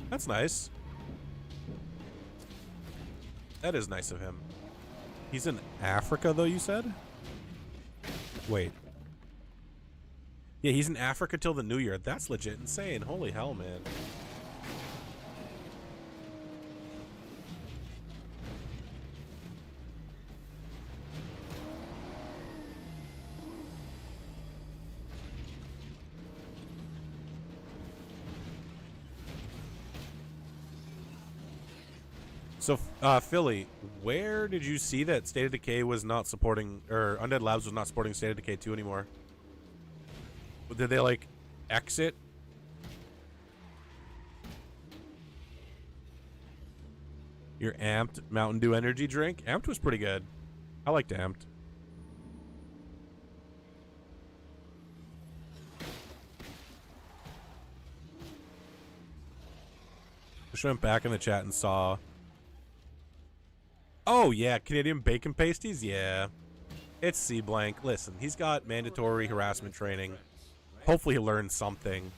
That's nice. That is nice of him. He's in Africa, though, you said? Wait. Yeah, he's in Africa till the New Year. That's legit insane. Holy hell, man. So, Philly, where did you see that State of Decay was not supporting, or Undead Labs was not supporting State of Decay 2 anymore? Did they, like, exit Your Amped Mountain Dew energy drink? Amped was pretty good. I liked Amped. Just went back in the chat and saw. Oh, yeah. Canadian bacon pasties? Yeah. It's C Blank. Listen, he's got mandatory harassment training. Hopefully he learned something.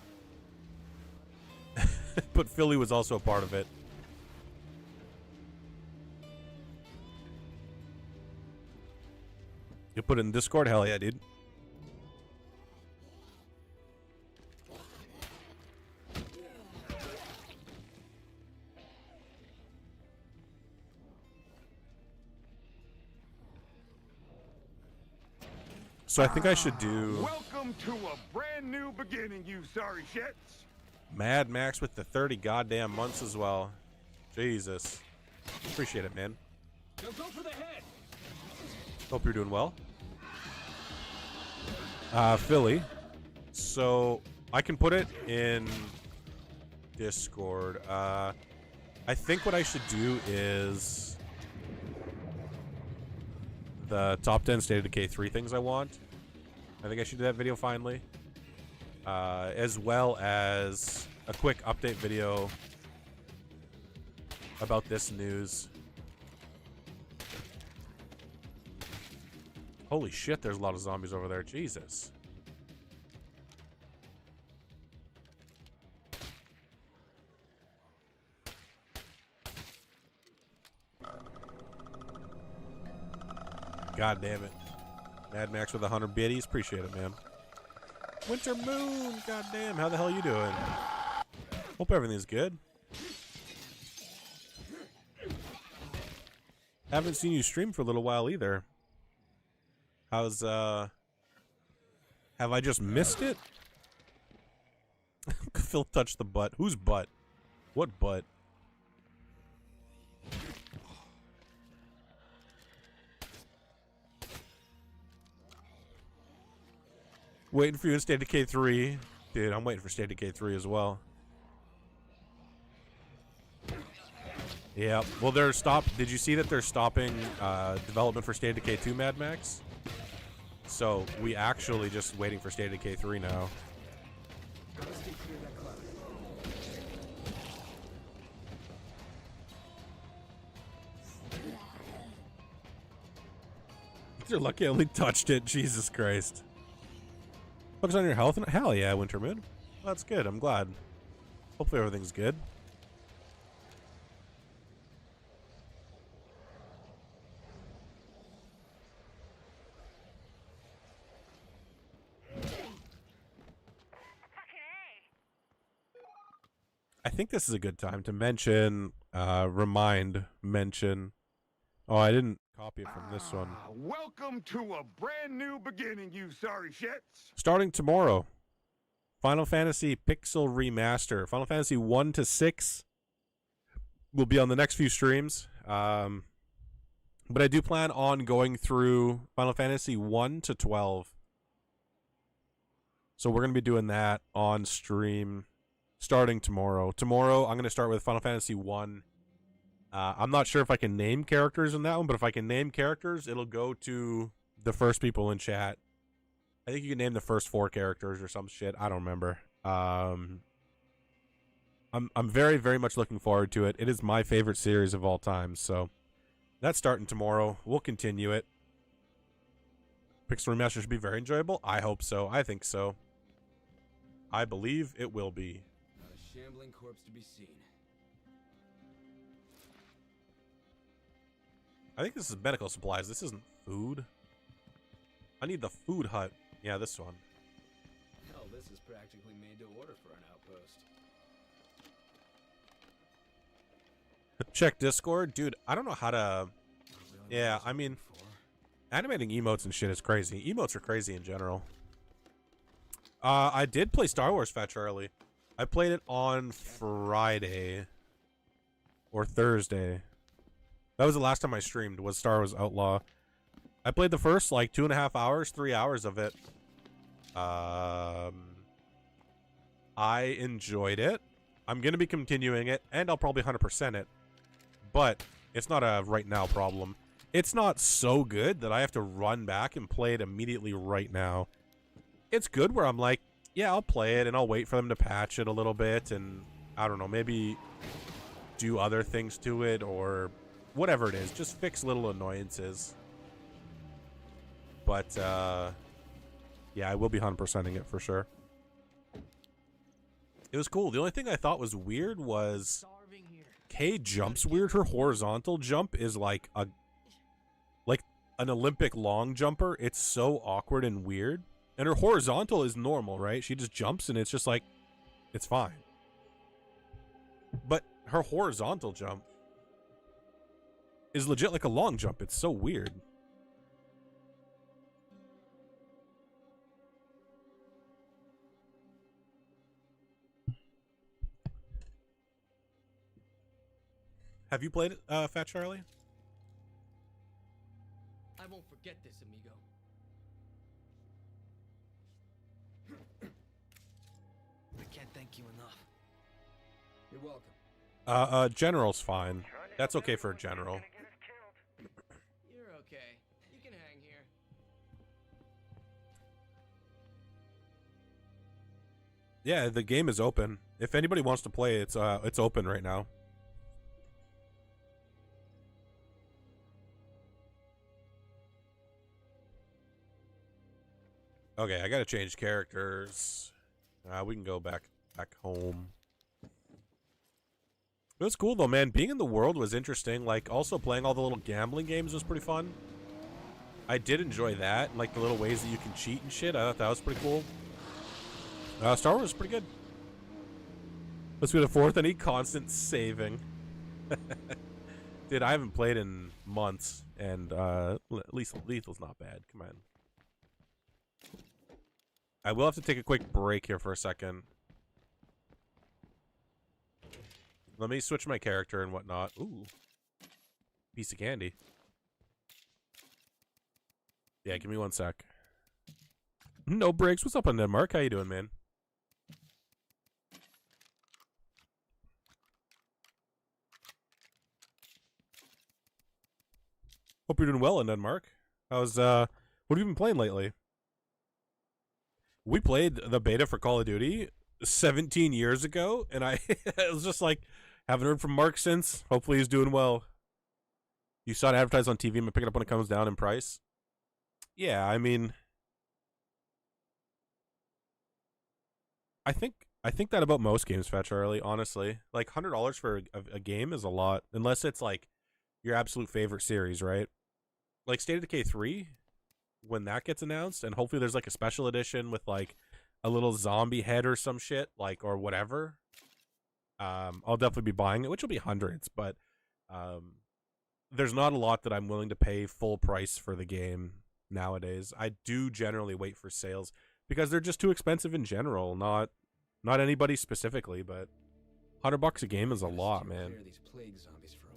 But Philly was also a part of it. You put it in Discord? Hell yeah, dude. So I think I should do Welcome to a brand new beginning, you sorry shits. Mad Max with the 30 goddamn months as well. Jesus. Appreciate it, man. Go for the head. Hope you're doing well. Philly. So I can put it in Discord. I think what I should do is the top 10 State of Decay 3 things I want. I think I should do that video finally. As well as a quick update video about this news. Holy shit, there's a lot of zombies over there. Jesus. God damn it. Mad Max with 100 biddies. Appreciate it, man. Winter Moon. God damn. How the hell are you doing? Hope everything's good. Haven't seen you stream for a little while either. How's, have I just missed it? Phil touched the butt. Whose butt? What butt? Waiting for you in State of Decay 3. Dude, I'm waiting for State of Decay 3 as well. Yeah, well, they're stopped. Did you see that they're stopping development for State of Decay 2 Mad Max? So we actually just waiting for State of Decay 3 now. You're lucky I only touched it. Jesus Christ. Focus on your health. And hell yeah, Winter Moon. Well, that's good. I'm glad. Hopefully everything's good. I think this is a good time to mention, mention. Oh, I didn't copy it from this one. Welcome to a brand new beginning, you sorry shits. Starting tomorrow, Final Fantasy Pixel Remaster. Final Fantasy 1 to 6 will be on the next few streams. But I do plan on going through Final Fantasy 1 to 12. So we're going to be doing that on stream starting tomorrow. Tomorrow, I'm going to start with Final Fantasy 1. I'm not sure if I can name characters in that one, but if I can name characters, it'll go to the first people in chat. I think you can name the first 4 characters or some shit. I don't remember. I'm very, very much looking forward to it. It is my favorite series of all time, so that's starting tomorrow. We'll continue it. Pixel Remaster should be very enjoyable. I hope so. I think so. I believe it will be. Not a shambling corpse to be seen. I think this is medical supplies. This isn't food. I need the food hut. Yeah, this one. Hell, this is practically made to order for an outpost. Check Discord. Dude, I don't know how to... Yeah, I mean... Animating emotes and shit is crazy. Emotes are crazy in general. I did play Star Wars Fetch early. I played it on Friday. Or Thursday. That was the last time I streamed, was Star Wars Outlaw. I played the first, like, 2.5 hours, 3 hours of it. I enjoyed it. I'm going to be continuing it, and I'll probably 100% it. but it's not a right now problem. It's not so good that I have to run back and play it immediately right now. It's good where I'm like, yeah, I'll play it and I'll wait for them to patch it a little bit and, I don't know, maybe do other things to it or whatever it is. Just fix little annoyances. But, yeah, I will be 100%ing it for sure. It was cool. The only thing I thought was weird was Kay jumps weird. Her horizontal jump is like an Olympic long jumper. It's so awkward and weird. And her horizontal is normal, right? She just jumps and it's just like, it's fine. But her horizontal jump is legit like a long jump. It's so weird. Have you played Fat Charlie? I won't forget this, amigo. I can't thank you enough. You're welcome. General's fine. That's okay for a general. You're okay. You can hang here. Yeah, the game is open. If anybody wants to play, it's open right now. Okay, I gotta change characters. We can go back home. It was cool though, man. Being in the world was interesting. Like, also playing all the little gambling games was pretty fun. I did enjoy that, like the little ways that you can cheat and shit. I thought that was pretty cool. Star Wars was pretty good. Let's go to fourth. I need constant saving. Dude, I haven't played in months, and at least Lethal's not bad. Come on. I will have to take a quick break here for a second. Let me switch my character and whatnot. Ooh. Piece of candy. Yeah, give me one sec. No breaks. What's up on Denmark? How you doing, man? Hope you're doing well in Denmark. How's what have you been playing lately? We played the beta for Call of Duty 17 years ago, and I was just like, haven't heard from Mark since. Hopefully he's doing well. You saw it advertised on TV. I'm gonna pick it up when it comes down in price. Yeah, I mean, I think that about most games, Fat Charlie. Honestly, like $100 for a game is a lot, unless it's like your absolute favorite series, right? Like State of Decay 3. When that gets announced, and hopefully there's like a special edition with like a little zombie head or some shit, like, or whatever, I'll definitely be buying it, which will be hundreds, but there's not a lot that I'm willing to pay full price for the game nowadays. I do generally wait for sales because they're just too expensive in general, not anybody specifically, but $100 a game is a lot, man. These plague zombies for a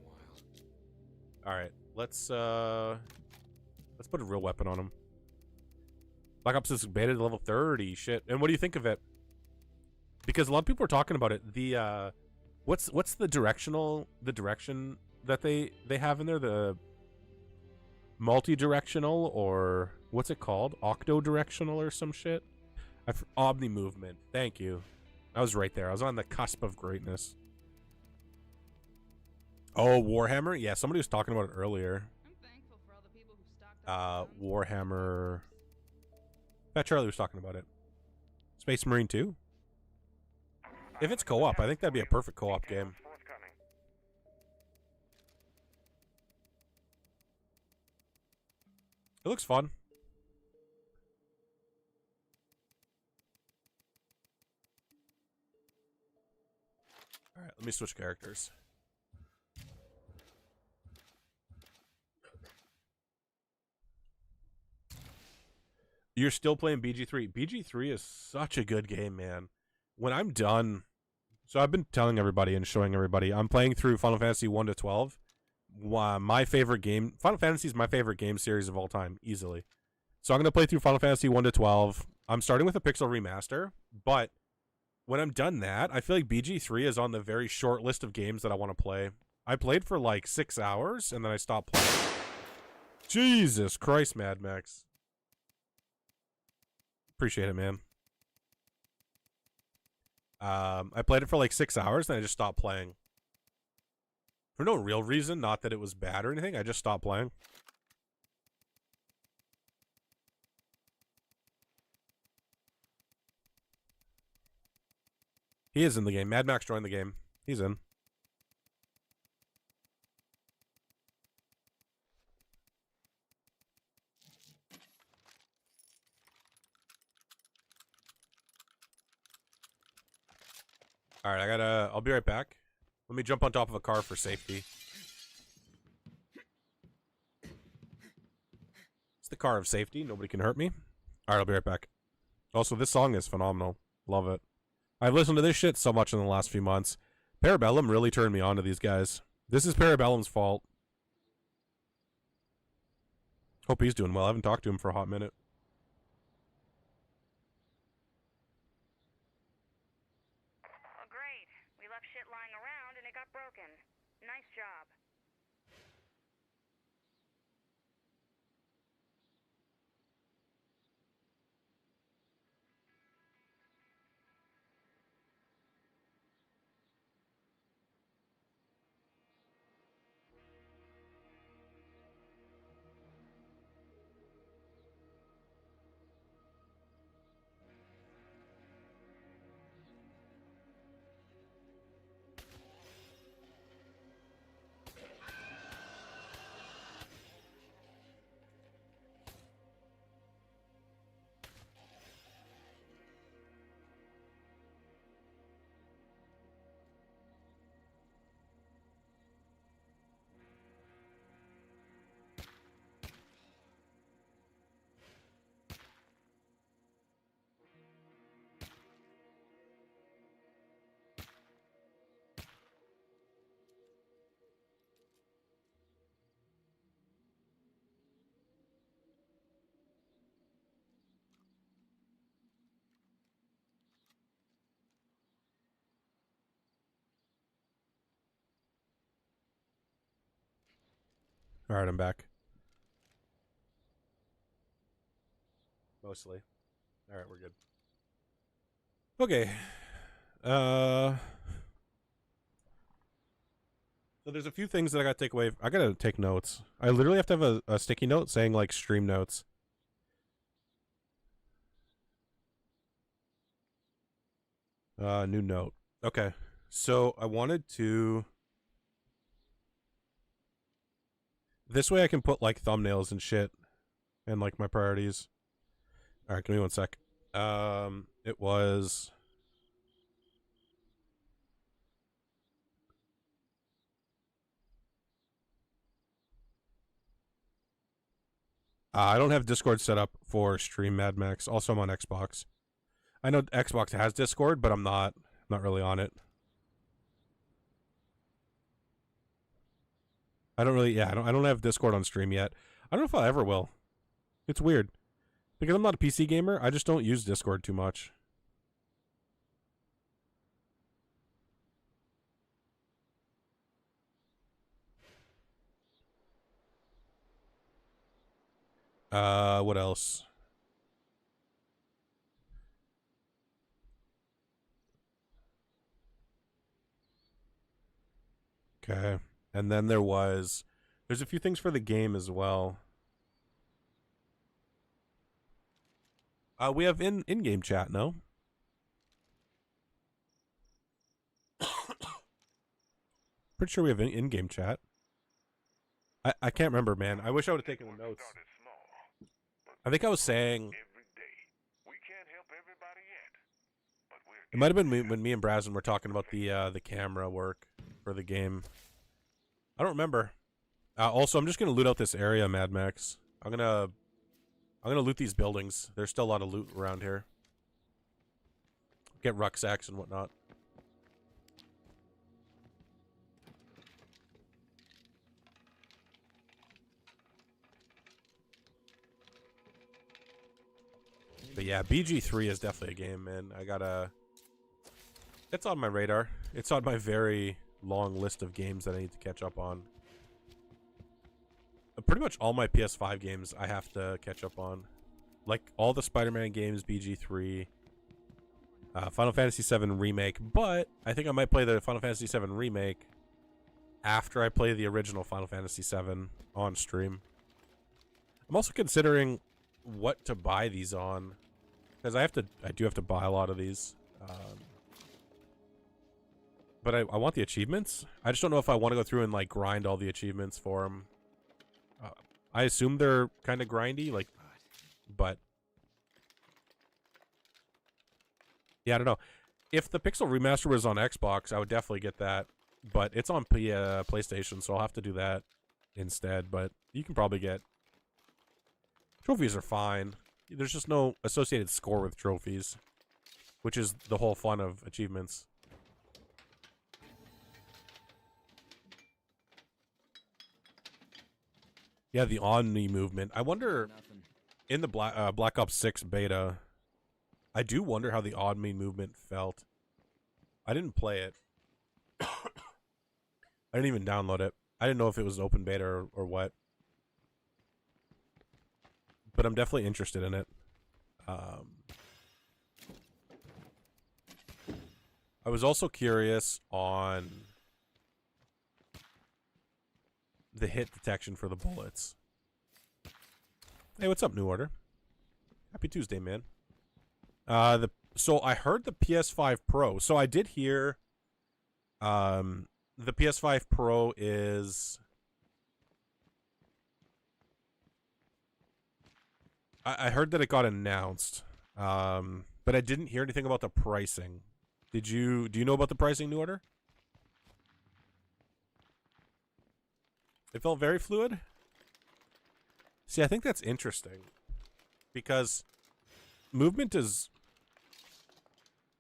while. All right, let's put a real weapon on him. Black Ops is beta to level 30. Shit. And what do you think of it? Because a lot of people are talking about it. The what's the direction that they have in there? The multi-directional, or what's it called? Octo-directional or some shit? Omni movement. Thank you. I was right there. I was on the cusp of greatness. Oh, Warhammer? Yeah, somebody was talking about it earlier. Warhammer. Fat Charlie was talking about it. Space Marine 2? If it's co-op, I think that'd be a perfect co-op game. It looks fun. Alright, let me switch characters. You're still playing BG3. BG3 is such a good game, man. When I'm done, so I've been telling everybody and showing everybody, I'm playing through Final Fantasy 1 to 12. My favorite game, Final Fantasy is my favorite game series of all time, easily. So I'm going to play through Final Fantasy 1 to 12. I'm starting with a Pixel Remaster, but when I'm done that, I feel like BG3 is on the very short list of games that I want to play. I played for like 6 hours and then I stopped playing. Jesus Christ, Mad Max. Appreciate it, man. I played it for like 6 hours and I just stopped playing. For no real reason, not that it was bad or anything, I just stopped playing. He is in the game. Mad Max joined the game. He's in. Alright, I'll be right back. Let me jump on top of a car for safety. It's the car of safety. Nobody can hurt me. Alright, I'll be right back. Also, this song is phenomenal. Love it. I've listened to this shit so much in the last few months. Parabellum really turned me on to these guys. This is Parabellum's fault. Hope he's doing well. I haven't talked to him for a hot minute. Oh, great. We left shit lying around and it got broken. Nice job. Alright, I'm back. Mostly. Alright, we're good. Okay. So there's a few things that I gotta take away. I gotta take notes. I literally have to have a sticky note saying, like, stream notes. New note. Okay. So I wanted to... This way I can put, like, thumbnails and shit. And, like, my priorities. Alright, give me one sec. It was... I don't have Discord set up for Stream Mad Max. Also, I'm on Xbox. I know Xbox has Discord, but I'm not really on it. I don't really, yeah, I don't have Discord on stream yet. I don't know if I ever will. It's weird. Because I'm not a PC gamer, I just don't use Discord too much. What else? Okay. And then there's a few things for the game as well. We have in-game chat, no? Pretty sure we have in-game chat. I can't remember, man. I wish I would have taken the notes. I think I was saying... It might have been when me and Brazen were talking about the camera work for the game. I don't remember. Also, I'm just gonna loot out this area, Mad Max. I'm gonna loot these buildings. There's still a lot of loot around here. Get rucksacks and whatnot. But yeah, BG3 is definitely a game, man. It's on my radar. It's on my very, long list of games that I need to catch up on. Pretty much all my PS5 games I have to catch up on. Like all the Spider-Man games, BG3, Final Fantasy VII Remake. But I think I might play the Final Fantasy VII Remake after I play the original Final Fantasy VII on stream. I'm also considering what to buy these on, because I do have to buy a lot of these. But I want the achievements. I just don't know if I want to go through and like grind all the achievements for them. I assume they're kind of grindy, like, but yeah, I don't know. If the Pixel Remaster was on Xbox, I would definitely get that. But it's on PlayStation, so I'll have to do that instead. But you can probably get trophies are fine. There's just no associated score with trophies, which is the whole fun of achievements. Yeah, the Omni movement. I wonder, in the Black Ops 6 beta, I do wonder how the Omni movement felt. I didn't play it. I didn't even download it. I didn't know if it was open beta or what. But I'm definitely interested in it. I was also curious on the hit detection for the bullets. Hey, what's up, New Order? Happy Tuesday, man. So I heard the PS5 Pro. So I did hear the PS5 Pro is I heard that it got announced. But I didn't hear anything about the pricing. Do you know about the pricing, New Order? It felt very fluid. See, I think that's interesting because movement is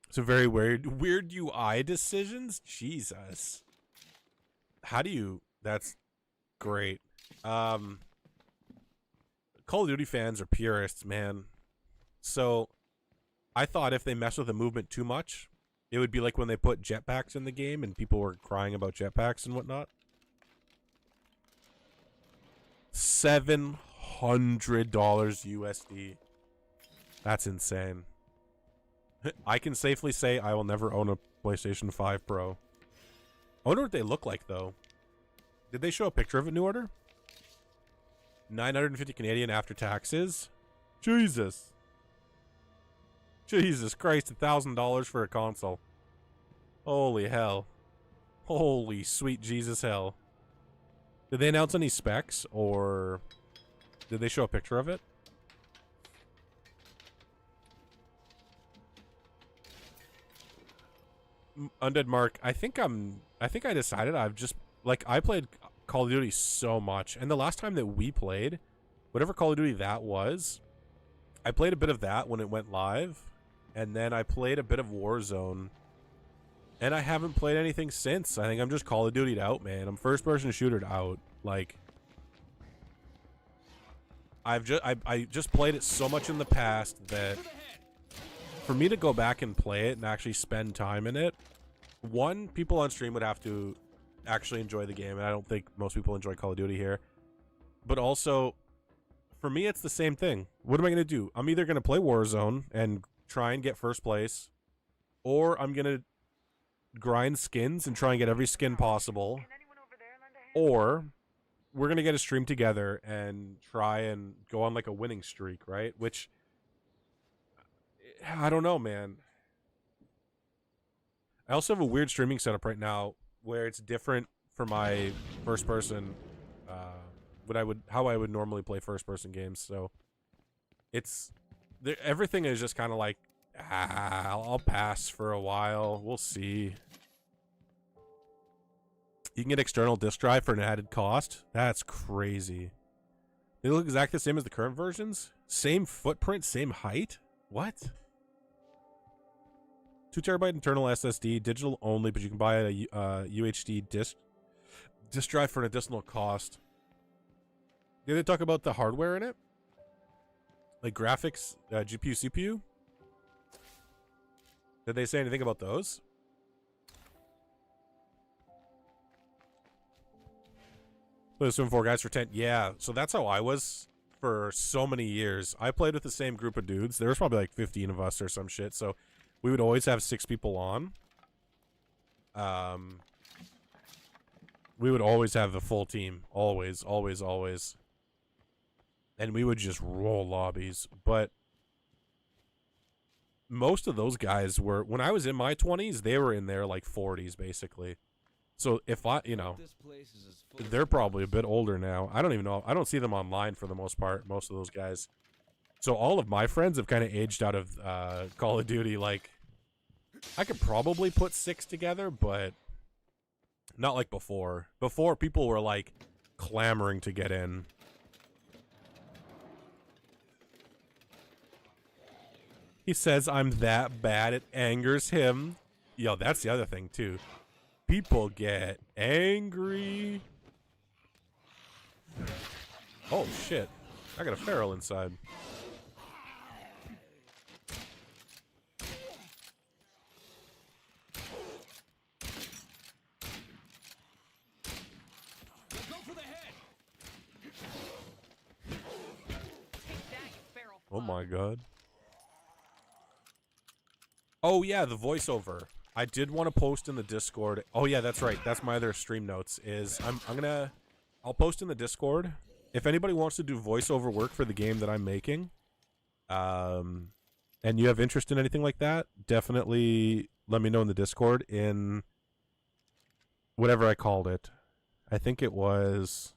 some very weird UI decisions. Jesus, how do you? That's great. Call of Duty fans are purists, man. So I thought if they mess with the movement too much, it would be like when they put jetpacks in the game and people were crying about jetpacks and whatnot. $700 USD. That's insane. I can safely say I will never own a PlayStation 5 Pro. I wonder what they look like, though. Did they show a picture of it, New Order? 950 Canadian after taxes? Jesus. Jesus Christ, $1,000 for a console. Holy hell. Holy sweet Jesus hell. Did they announce any specs, or did they show a picture of it? Undead Mark, I think I decided I've just, like, I played Call of Duty so much, and the last time that we played, whatever Call of Duty that was, I played a bit of that when it went live, and then I played a bit of Warzone, and I haven't played anything since. I think I'm just Call of Duty'd out, man. I'm first-person shooter'd out. Like, I just played it so much in the past that for me to go back and play it and actually spend time in it, one, people on stream would have to actually enjoy the game, and I don't think most people enjoy Call of Duty here. But also, for me, it's the same thing. What am I going to do? I'm either going to play Warzone and try and get first place, or I'm going to grind skins and try and get every skin possible, or we're going to get a stream together and try and go on like a winning streak, right? Which, I don't know, man. I also have a weird streaming setup right now where it's different for my first person, how I would normally play first person games. So everything is just kind of like, I'll pass for a while. We'll see. You can get external disk drive for an added cost. That's crazy. They look exactly the same as the current versions. Same footprint, same height. What? 2 terabyte internal SSD, digital only, but you can buy a UHD disk drive for an additional cost. Did they talk about the hardware in it? Like graphics, GPU, CPU? Did they say anything about those? Play with Swim 4 guys for 10. Yeah, so that's how I was for so many years. I played with the same group of dudes. There was probably like 15 of us or some shit, so we would always have 6 people on. We would always have the full team. Always, always, always. And we would just roll lobbies. But most of those guys were, when I was in my 20s, they were in their like 40s, basically. So if I, you know, they're probably a bit older now. I don't even know. I don't see them online for the most part, most of those guys. So all of my friends have kind of aged out of Call of Duty. Like, I could probably put 6 together, but not like before. Before, people were like clamoring to get in. He says I'm that bad, it angers him. Yo, that's the other thing too. People get angry. Oh shit. I got a feral inside. Oh my god. Oh yeah, the voiceover. I did want to post in the Discord. Oh yeah, that's right. That's my other stream notes. Is I'll post in the Discord. If anybody wants to do voiceover work for the game that I'm making, and you have interest in anything like that, definitely let me know in the Discord in whatever I called it. I think it was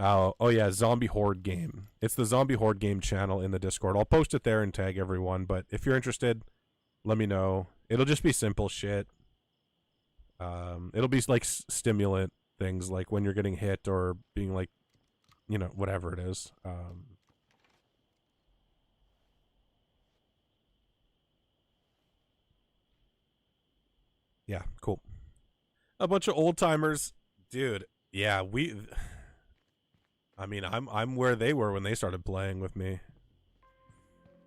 oh yeah, Zombie Horde game. It's the Zombie Horde game channel in the Discord. I'll post it there and tag everyone, but if you're interested, let me know. It'll just be simple shit. It'll be like stimulant things, like when you're getting hit or being like, you know, whatever it is. Yeah, cool. A bunch of old timers, dude. Yeah, I mean, I'm where they were when they started playing with me.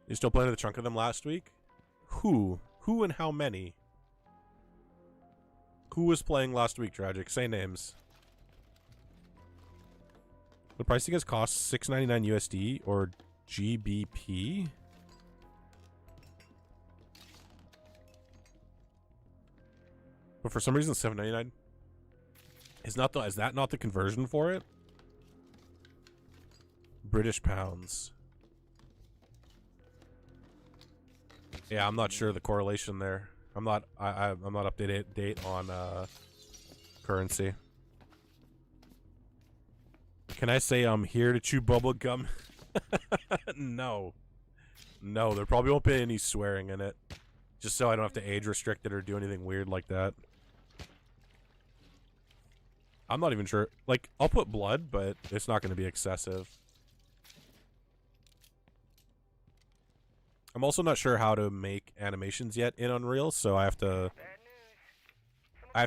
You still playing with the chunk of them last week? Who and how many? Who was playing last week, Tragic? Say names. The pricing has cost $6.99 USD or GBP. But for some reason, $7.99 is that not the conversion for it? British pounds. Yeah, I'm not sure the correlation there. I'm not up to date on currency. Can I say I'm here to chew bubble gum? No. No, there probably won't be any swearing in it. Just so I don't have to age restrict it or do anything weird like that. I'm not even sure. Like, I'll put blood, but it's not going to be excessive. I'm also not sure how to make animations yet in Unreal, so I have to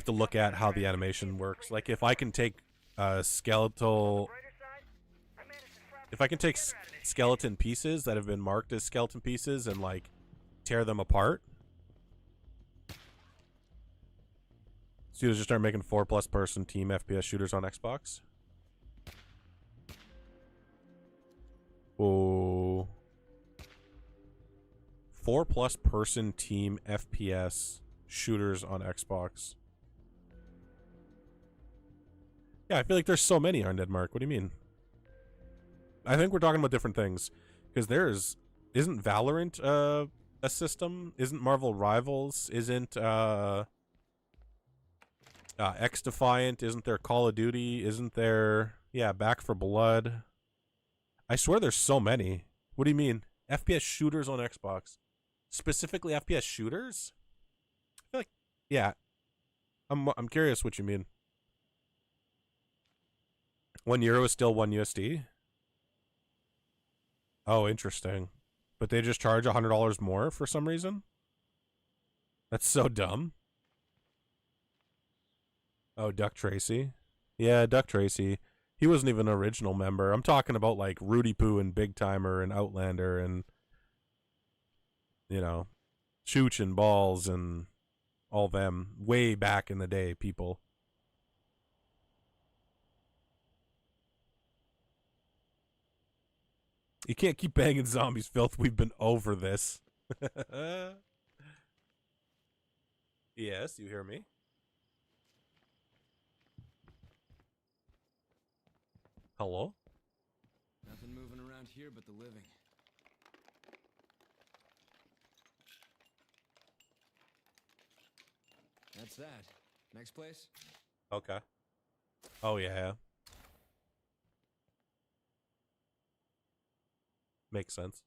look at how the animation works. Like, if I can take skeleton pieces that have been marked as skeleton pieces and like tear them apart. So you just start making 4+ person team FPS shooters on Xbox. Oh. 4+ person team FPS shooters on Xbox. Yeah, I feel like there's so many on Denmark. What do you mean? I think we're talking about different things. Because isn't Valorant a system? Isn't Marvel Rivals? Isn't X Defiant? Isn't there Call of Duty? Isn't there, yeah, Back for Blood? I swear there's so many. What do you mean? FPS shooters on Xbox. Specifically FPS shooters? I feel like, yeah. I'm curious what you mean. €1 is still $1 USD? Oh, interesting. But they just charge $100 more for some reason? That's so dumb. Oh, Duck Tracy. Yeah, Duck Tracy. He wasn't even an original member. I'm talking about like Rudy Poo and Big Timer and Outlander and, you know, Chooch and Balls and All them. Way back in the day, people. You can't keep banging zombies, Filth. We've been over this. Yes, you hear me? Hello? Nothing moving around here but the living. That's that. Next place? Okay. Oh, yeah. Makes sense.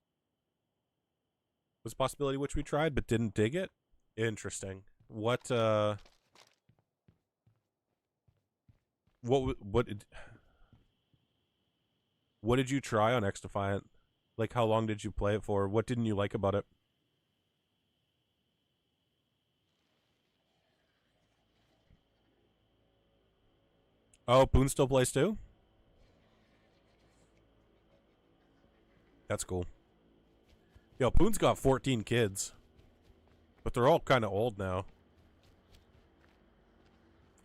Was a possibility which we tried but didn't dig it? Interesting. What did you try on X Defiant? Like, how long did you play it for? What didn't you like about it? Oh, Poon still plays too? That's cool. Yo, Poon's got 14 kids. But they're all kind of old now.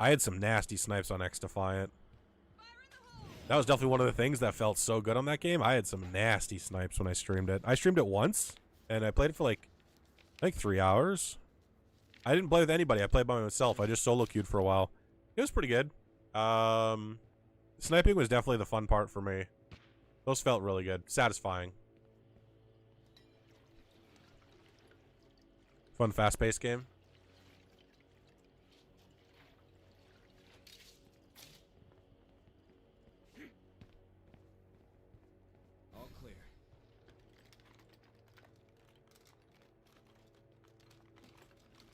I had some nasty snipes on X Defiant. That was definitely one of the things that felt so good on that game. I had some nasty snipes when I streamed it. I streamed it once, and I played it for like 3 hours. I didn't play with anybody. I played by myself. I just solo queued for a while. It was pretty good. Sniping was definitely the fun part for me. Those felt really good. Satisfying. Fun, fast-paced game. All clear.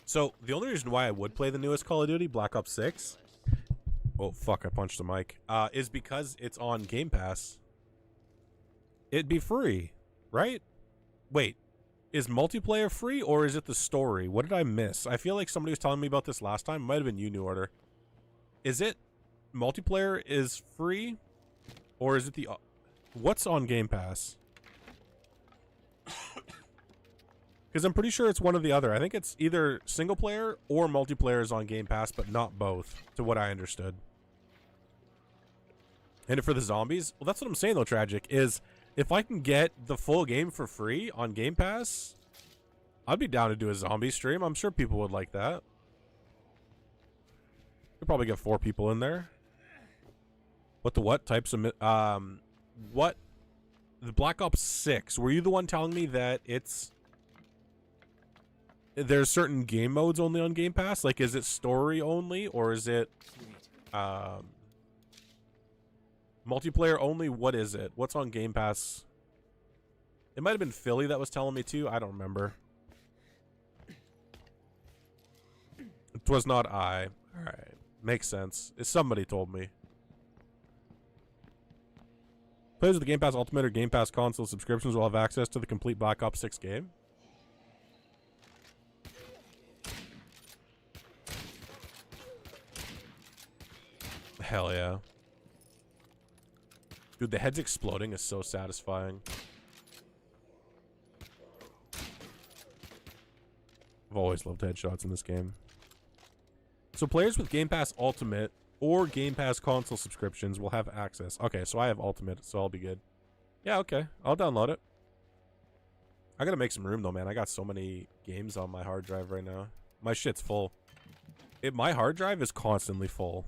So, the only reason why I would play the newest Call of Duty, Black Ops 6... Oh, fuck, I punched the mic. Is because it's on Game Pass. It'd be free, right? Wait. Is multiplayer free, or is it the story? What did I miss? I feel like somebody was telling me about this last time. Might have been you, New Order. Is it multiplayer is free, or is it the... What's on Game Pass? Because I'm pretty sure it's one or the other. I think it's either single player or multiplayer is on Game Pass, but not both, to what I understood. And for the zombies, well, that's what I'm saying, though, Tragic, is... If I can get the full game for free on Game Pass, I'd be down to do a zombie stream. I'm sure people would like that. Could probably get 4 people in there. What types of what the Black Ops 6? Were you the one telling me that there's certain game modes only on Game Pass? Like, is it story only, or is it multiplayer only? What is it? What's on Game Pass? It might have been Philly that was telling me too. I don't remember. It was not I. Alright. Makes sense. Somebody told me. Players with the Game Pass Ultimate or Game Pass console subscriptions will have access to the complete Black Ops 6 game. Hell yeah. Dude, the heads exploding is so satisfying. I've always loved headshots in this game. So players with Game Pass Ultimate or Game Pass console subscriptions will have access. Okay, so I have Ultimate, so I'll be good. Yeah, okay. I'll download it. I gotta make some room, though, man. I got so many games on my hard drive right now. My shit's full. My hard drive is constantly full.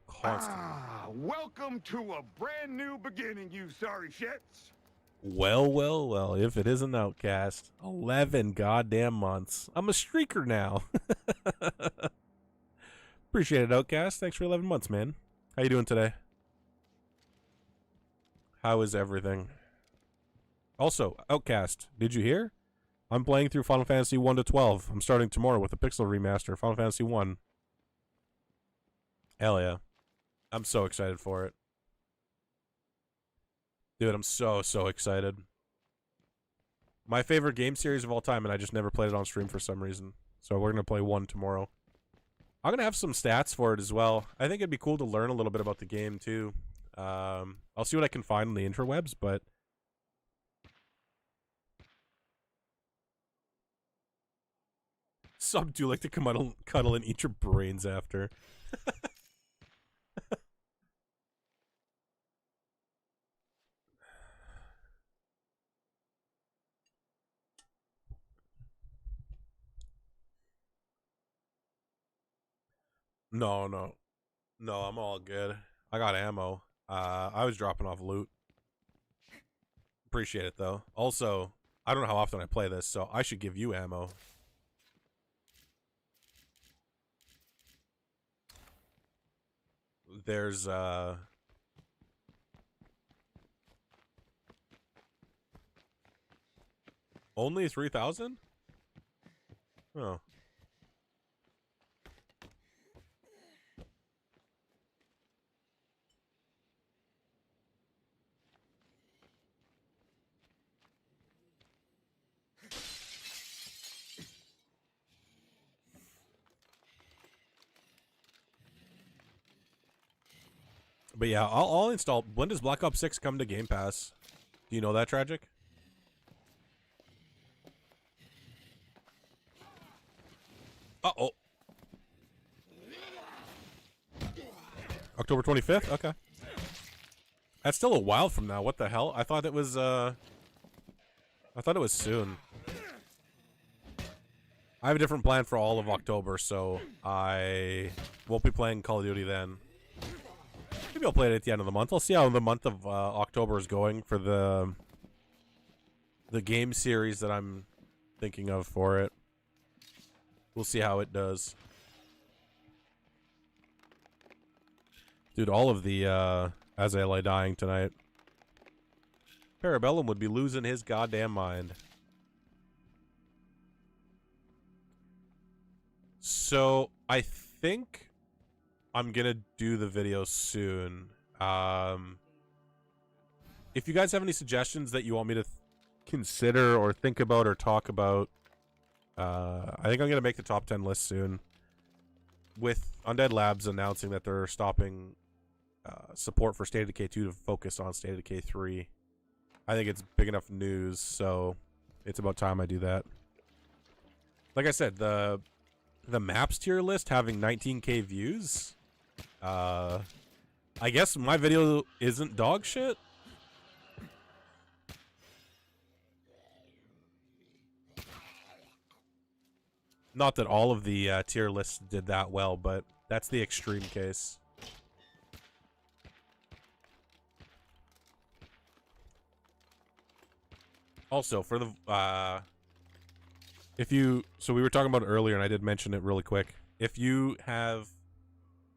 Constantly. Welcome to a brand new beginning, you sorry shits. Well, well, well, if it is an Outcast. 11 goddamn months. I'm a streaker now. Appreciate it, Outcast. Thanks for 11 months, man. How you doing today? How is everything? Also, Outcast, did you hear? I'm playing through Final Fantasy 1 to 12. I'm starting tomorrow with a Pixel remaster, Final Fantasy 1. Hell yeah. I'm so excited for it. Dude, I'm so excited. My favorite game series of all time, and I just never played it on stream for some reason. So we're going to play 1 tomorrow. I'm going to have some stats for it as well. I think it'd be cool to learn a little bit about the game, too. I'll see what I can find on the interwebs, but... Some do like to cuddle and eat your brains after. No, no. No, I'm all good. I got ammo. I was dropping off loot. Appreciate it, though. Also, I don't know how often I play this, so I should give you ammo. There's, only 3,000? Oh. But yeah, I'll install. When does Black Ops 6 come to Game Pass? Do you know that, Tragic? Uh-oh. October 25th? Okay. That's still a while from now. What the hell? I thought it was soon. I have a different plan for all of October, so I won't be playing Call of Duty then. Maybe I'll play it at the end of the month. I'll see how the month of October is going for the game series that I'm thinking of for it. We'll see how it does. Dude, all of the As I Lie Dying tonight. Parabellum would be losing his goddamn mind. So, I think I'm gonna do the video soon. If you guys have any suggestions that you want me to consider or think about or talk about, I think I'm gonna make the top 10 list soon. With Undead Labs announcing that they're stopping support for State of Decay 2 to focus on State of Decay 3, I think it's big enough news, so it's about time I do that. Like I said, the maps tier list having 19k views, I guess my video isn't dog shit. Not that all of the tier lists did that well, but that's the extreme case. Also, for the so we were talking about it earlier, and I did mention it really quick. If you have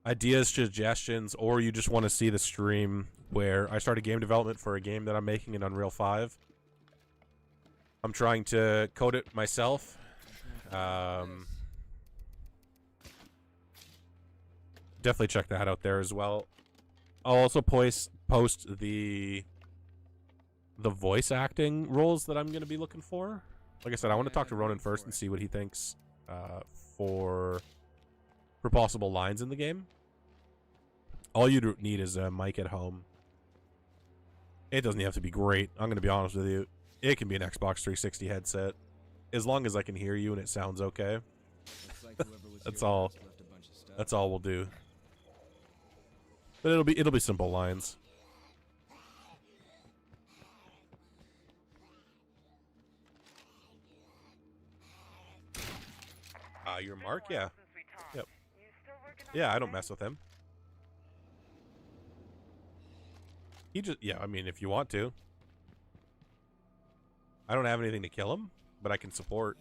ideas, suggestions, or you just want to see the stream where I started game development for a game that I'm making in Unreal 5, I'm trying to code it myself. Definitely check that out there as well. I'll also post the voice acting roles that I'm going to be looking for. Like I said, I want to talk to Ronan first and see what he thinks for possible lines in the game. All you need is a mic at home. It doesn't have to be great. I'm going to be honest with you. It can be an Xbox 360 headset. As long as I can hear you and it sounds okay. That's all. That's all we'll do. But it'll be simple lines. Your Mark? Yeah. Yep. Yeah, I don't mess with him. He just, yeah, I mean, if you want to. I don't have anything to kill him, but I can support.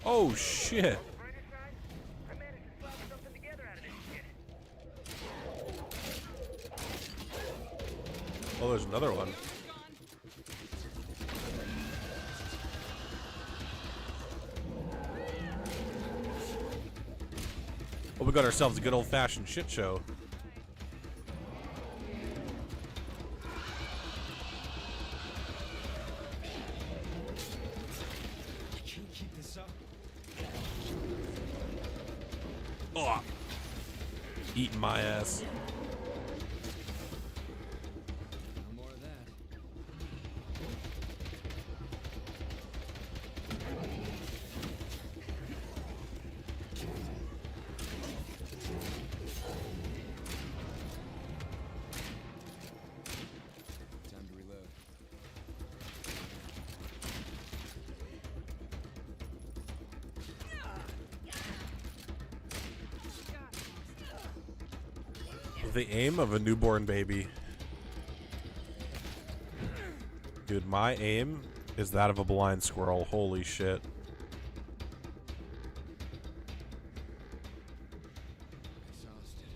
Oh shit. Oh, there's another one. Well, we got ourselves a good old-fashioned shit show. Oh, eating my ass. No more of that. Time to reload. The aim of a newborn baby. Dude, my aim is that of a blind squirrel. Holy shit. Exhausted.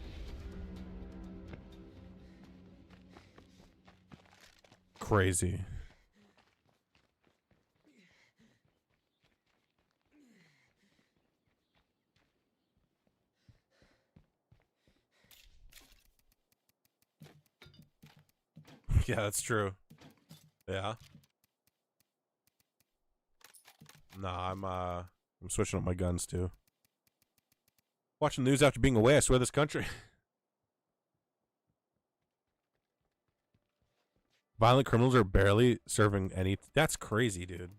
Crazy. Yeah, that's true. Yeah. Nah, I'm switching up my guns too. Watching the news after being away, I swear this country. Violent criminals are barely serving any. That's crazy, dude.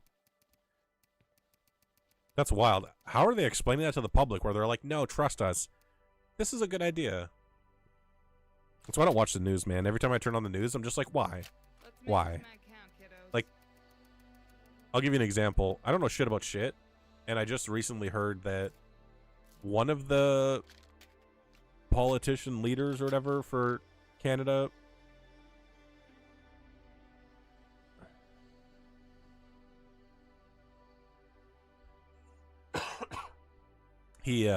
That's wild. How are they explaining that to the public where they're like, no, trust us. This is a good idea. That's why I don't watch the news, man. Every time I turn on the news, I'm just like, why? Why? Like, I'll give you an example. I don't know shit about shit, and I just recently heard that one of the politician leaders or whatever for Canada he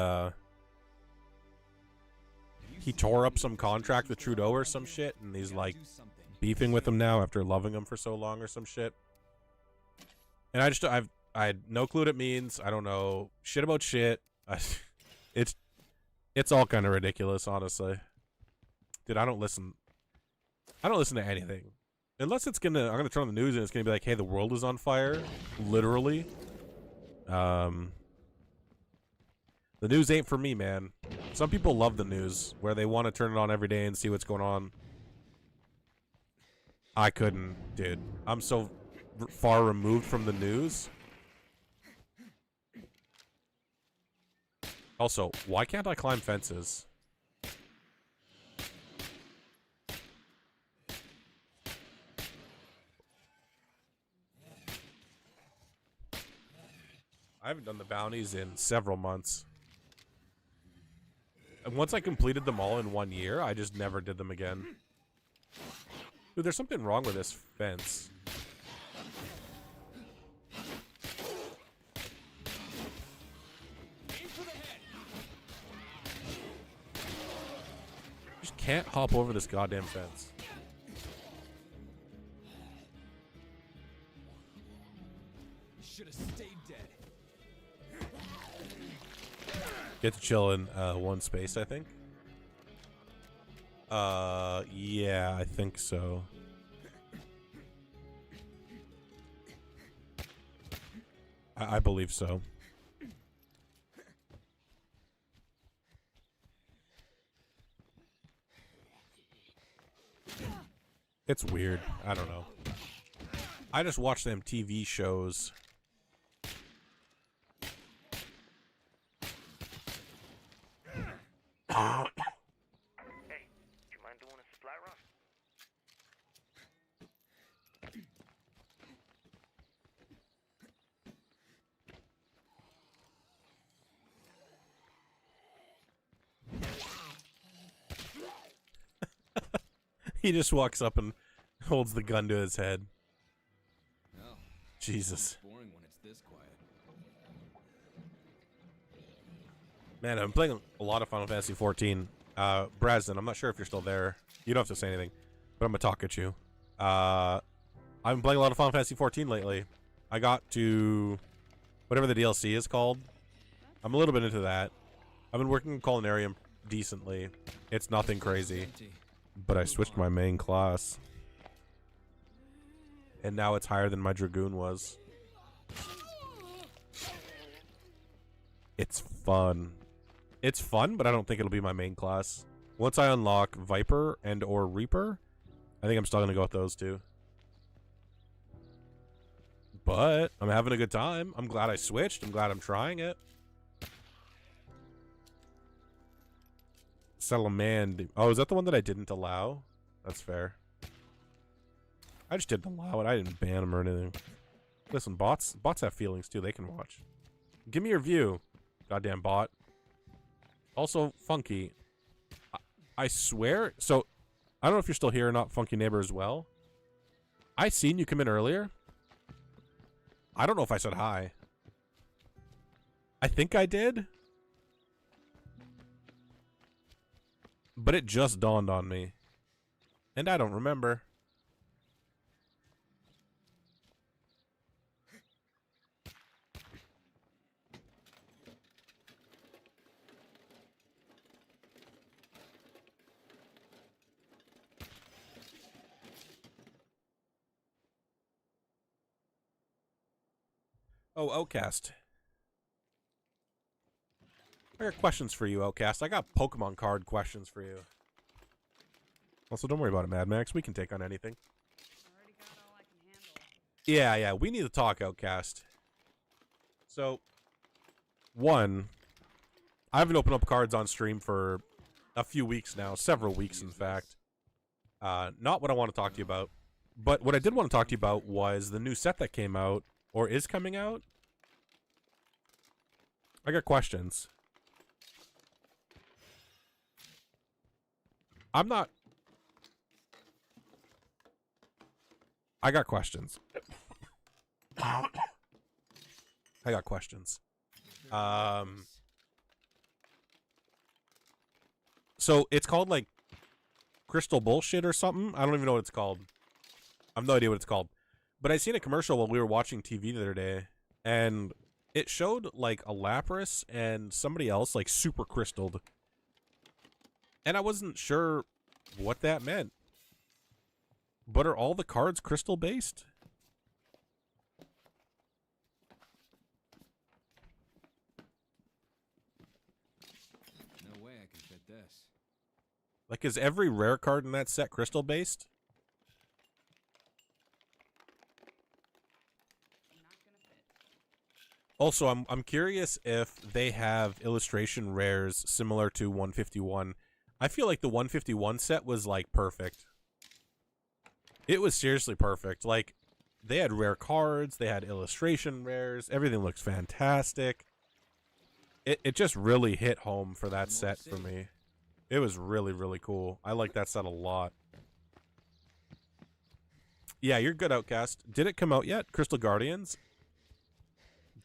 tore up some contract with Trudeau or some shit, and he's like beefing with him now after loving him for so long or some shit. And I had no clue what it means. I don't know shit about shit. It's all kind of ridiculous, honestly. Dude, I don't listen to anything. Unless I'm gonna turn on the news and it's gonna be like, hey, the world is on fire. Literally. The news ain't for me, man. Some people love the news, where they want to turn it on every day and see what's going on. I couldn't, dude. I'm so far removed from the news. Also, why can't I climb fences? I haven't done the bounties in several months. And once I completed them all in 1 year, I just never did them again. Dude, there's something wrong with this fence. Just can't hop over this goddamn fence. Should have stayed dead. Get to chill in one space, I think. Yeah, I think so. I believe so. It's weird. I don't know. I just watch them TV shows. Hey, do you mind doing a supply run? He just walks up and holds the gun to his head. Well, Jesus. it's boring when it's this quiet. Man, I'm playing a lot of Final Fantasy 14. Brasden, I'm not sure if you're still there. You don't have to say anything, but I'm gonna talk at you. I've been playing a lot of Final Fantasy 14 lately. I got to whatever the DLC is called. I'm a little bit into that. I've been working in Culinarium decently. It's nothing crazy, Empty. but I switched my main class. And now it's higher than my Dragoon was. It's fun. It's fun, but I don't think it'll be my main class. Once I unlock Viper and or Reaper, I think I'm still going to go with those two. But I'm having a good time. I'm glad I switched. I'm glad I'm trying it. Salamand. Oh, is that the one that I didn't allow? That's fair. I just didn't allow it. I didn't ban them or anything. Listen, bots have feelings too. They can watch. Give me your view, goddamn bot. Also, Funky. I swear. So, I don't know if you're still here or not, Funky Neighbor as well. I seen you come in earlier. I don't know if I said hi. I think I did. But it just dawned on me. And I don't remember. Oh, Outcast. I got questions for you, Outcast. I got Pokemon card questions for you. Also, don't worry about it, Mad Max. We can take on anything. Already got all I can handle. Yeah. We need to talk, Outcast. So, one, I haven't opened up cards on stream for a few weeks now. Several weeks, in fact. Not what I want to talk to you about. But what I did want to talk to you about was the new set that came out, or is coming out. I got questions. I got questions. I got questions. So it's called like Crystal Bullshit or something. I don't even know what it's called. I have no idea what it's called. But I seen a commercial while we were watching TV the other day, and it showed like a Lapras and somebody else like super crystalled. And I wasn't sure what that meant. But are all the cards crystal based? No way I can fit this. Like, is every rare card in that set crystal based? Also, I'm curious if they have illustration rares similar to 151. I feel like the 151 set was like perfect. It was seriously perfect. Like, they had rare cards, they had illustration rares, everything looks fantastic. It just really hit home for that set for me. It was really, really cool. I like that set a lot. Yeah, you're good, Outcast. Did it come out yet? Crystal Guardians?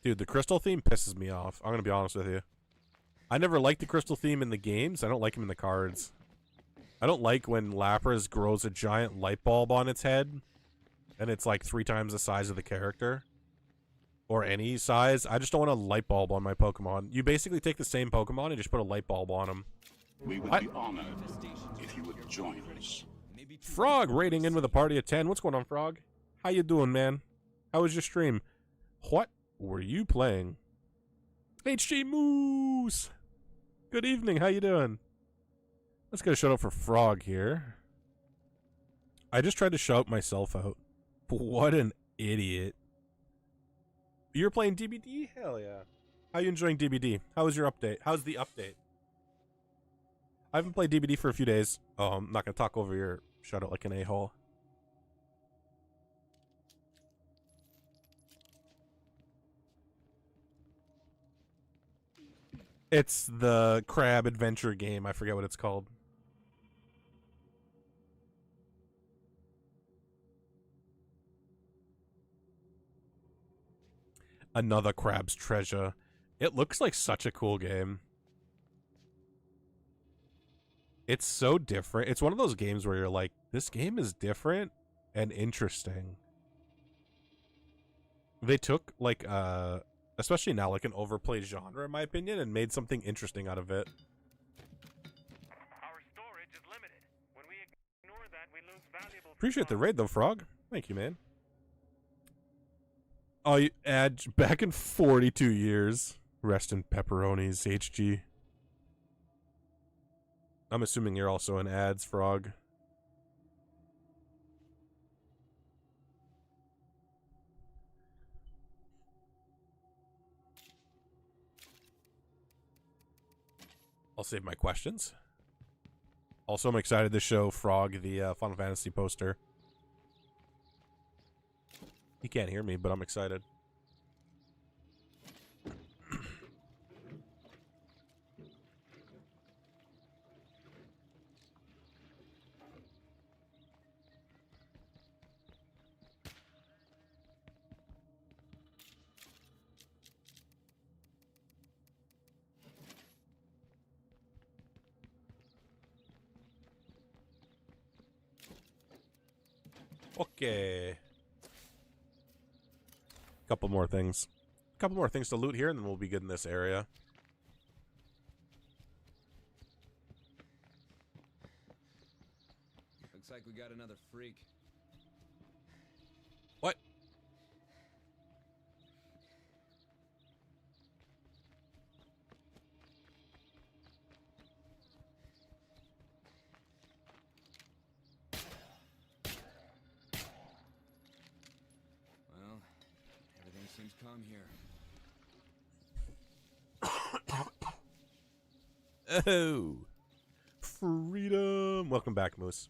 Dude, the crystal theme pisses me off. I'm gonna be honest with you. I never liked the crystal theme in the games. I don't like him in the cards. I don't like when Lapras grows a giant light bulb on its head, and it's like 3 times the size of the character. Or any size. I just don't want a light bulb on my Pokemon. You basically take the same Pokemon and just put a light bulb on them. We would be honored if you would join us. Frog raiding in with a party of 10. What's going on, Frog? How you doing, man? How was your stream? What were you playing? HG Moose! Good evening, how you doing? Let's get a shout out for Frog here. I just tried to shout myself out. What an idiot. You're playing DBD? Hell yeah. How you enjoying DBD? How was your update? How's the update? I haven't played DBD for a few days. Oh, I'm not going to talk over your shout out like an a-hole. It's the crab adventure game. I forget what it's called. Another Crab's Treasure. It looks like such a cool game. It's so different. It's one of those games where you're like, this game is different and interesting. They took like especially now, like an overplayed genre, in my opinion, and made something interesting out of it. Our storage is limited. When we ignore that, we lose valuable. Appreciate the raid, though, Frog. Thank you, man. Oh, you add back in 42 years. Rest in pepperonis, HG. I'm assuming you're also in ads, Frog. I'll save my questions. Also, I'm excited to show Frog the Final Fantasy poster. He can't hear me, but I'm excited. Okay. Couple more things. Couple more things to loot here, and then we'll be good in this area. Looks like we got another freak. What? Well, everything seems calm here. Oh. Freedom. Welcome back, Moose.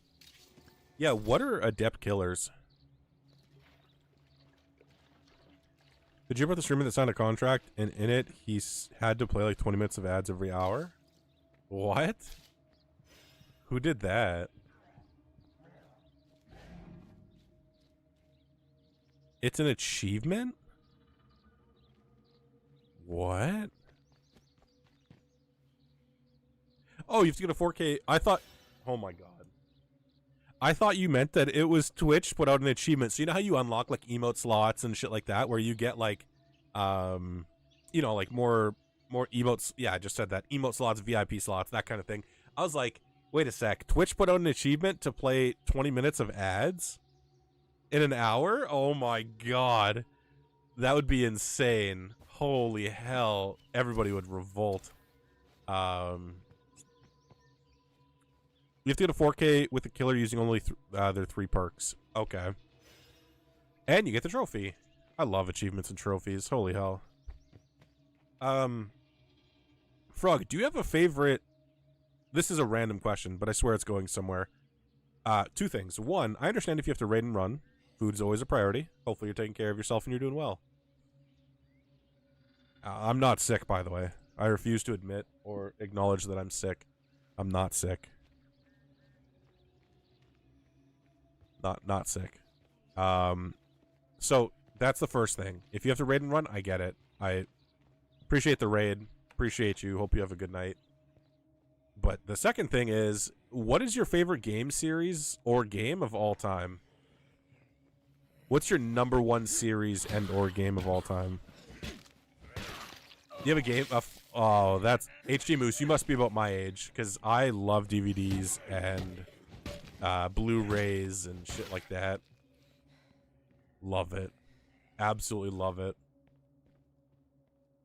Yeah, what are adept killers? Did you hear about the streamer that signed a contract, and in it, had to play like 20 minutes of ads every hour? What? Who did that? It's an achievement? What? Oh, you have to get a 4K. I thought... Oh my god. I thought you meant that it was Twitch put out an achievement. So you know how you unlock like emote slots and shit like that, where you get like, you know, like more emotes. Yeah, I just said that. Emote slots, VIP slots, that kind of thing. I was like, wait a sec. Twitch put out an achievement to play 20 minutes of ads in an hour? Oh my god. That would be insane. Holy hell. Everybody would revolt. You have to get a 4K with the killer using only their 3 perks. Okay. And you get the trophy. I love achievements and trophies. Holy hell. Frog, do you have a favorite... This is a random question, but I swear it's going somewhere. 2 things. 1, I understand if you have to raid and run. Food's always a priority. Hopefully you're taking care of yourself and you're doing well. I'm not sick, by the way. I refuse to admit or acknowledge that I'm sick. I'm not sick. Not sick. So that's the first thing. If you have to raid and run, I get it. I appreciate the raid. Appreciate you. Hope you have a good night. But the second thing is, what is your favorite game series or game of all time? What's your #1 series and or game of all time? You have a game of... Oh, that's... HG Moose, you must be about my age, because I love DVDs and... Blu-rays and shit like that. Love it. Absolutely love it.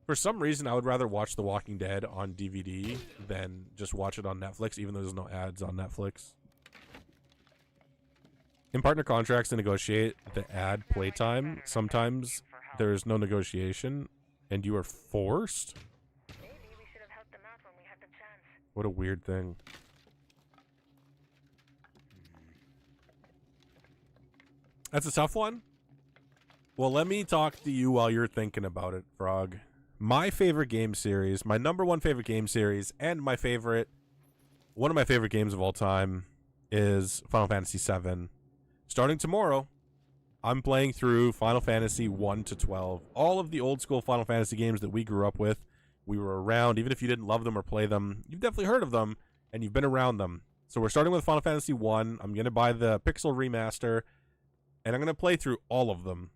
For some reason, I would rather watch The Walking Dead on DVD than just watch it on Netflix, even though there's no ads on Netflix. In partner contracts to negotiate the ad playtime, sometimes there's no negotiation, and you are forced? Maybe we should have helped them out when we had the chance. What a weird thing. That's a tough one. Well, let me talk to you while you're thinking about it, Frog. My favorite game series, my #1 favorite game series, and one of my favorite games of all time is Final Fantasy VII. Starting tomorrow, I'm playing through Final Fantasy 1 to 12. All of the old school Final Fantasy games that we grew up with, we were around. Even if you didn't love them or play them, you've definitely heard of them, and you've been around them. So we're starting with Final Fantasy 1. I'm going to buy the Pixel Remaster. And I'm going to play through all of them.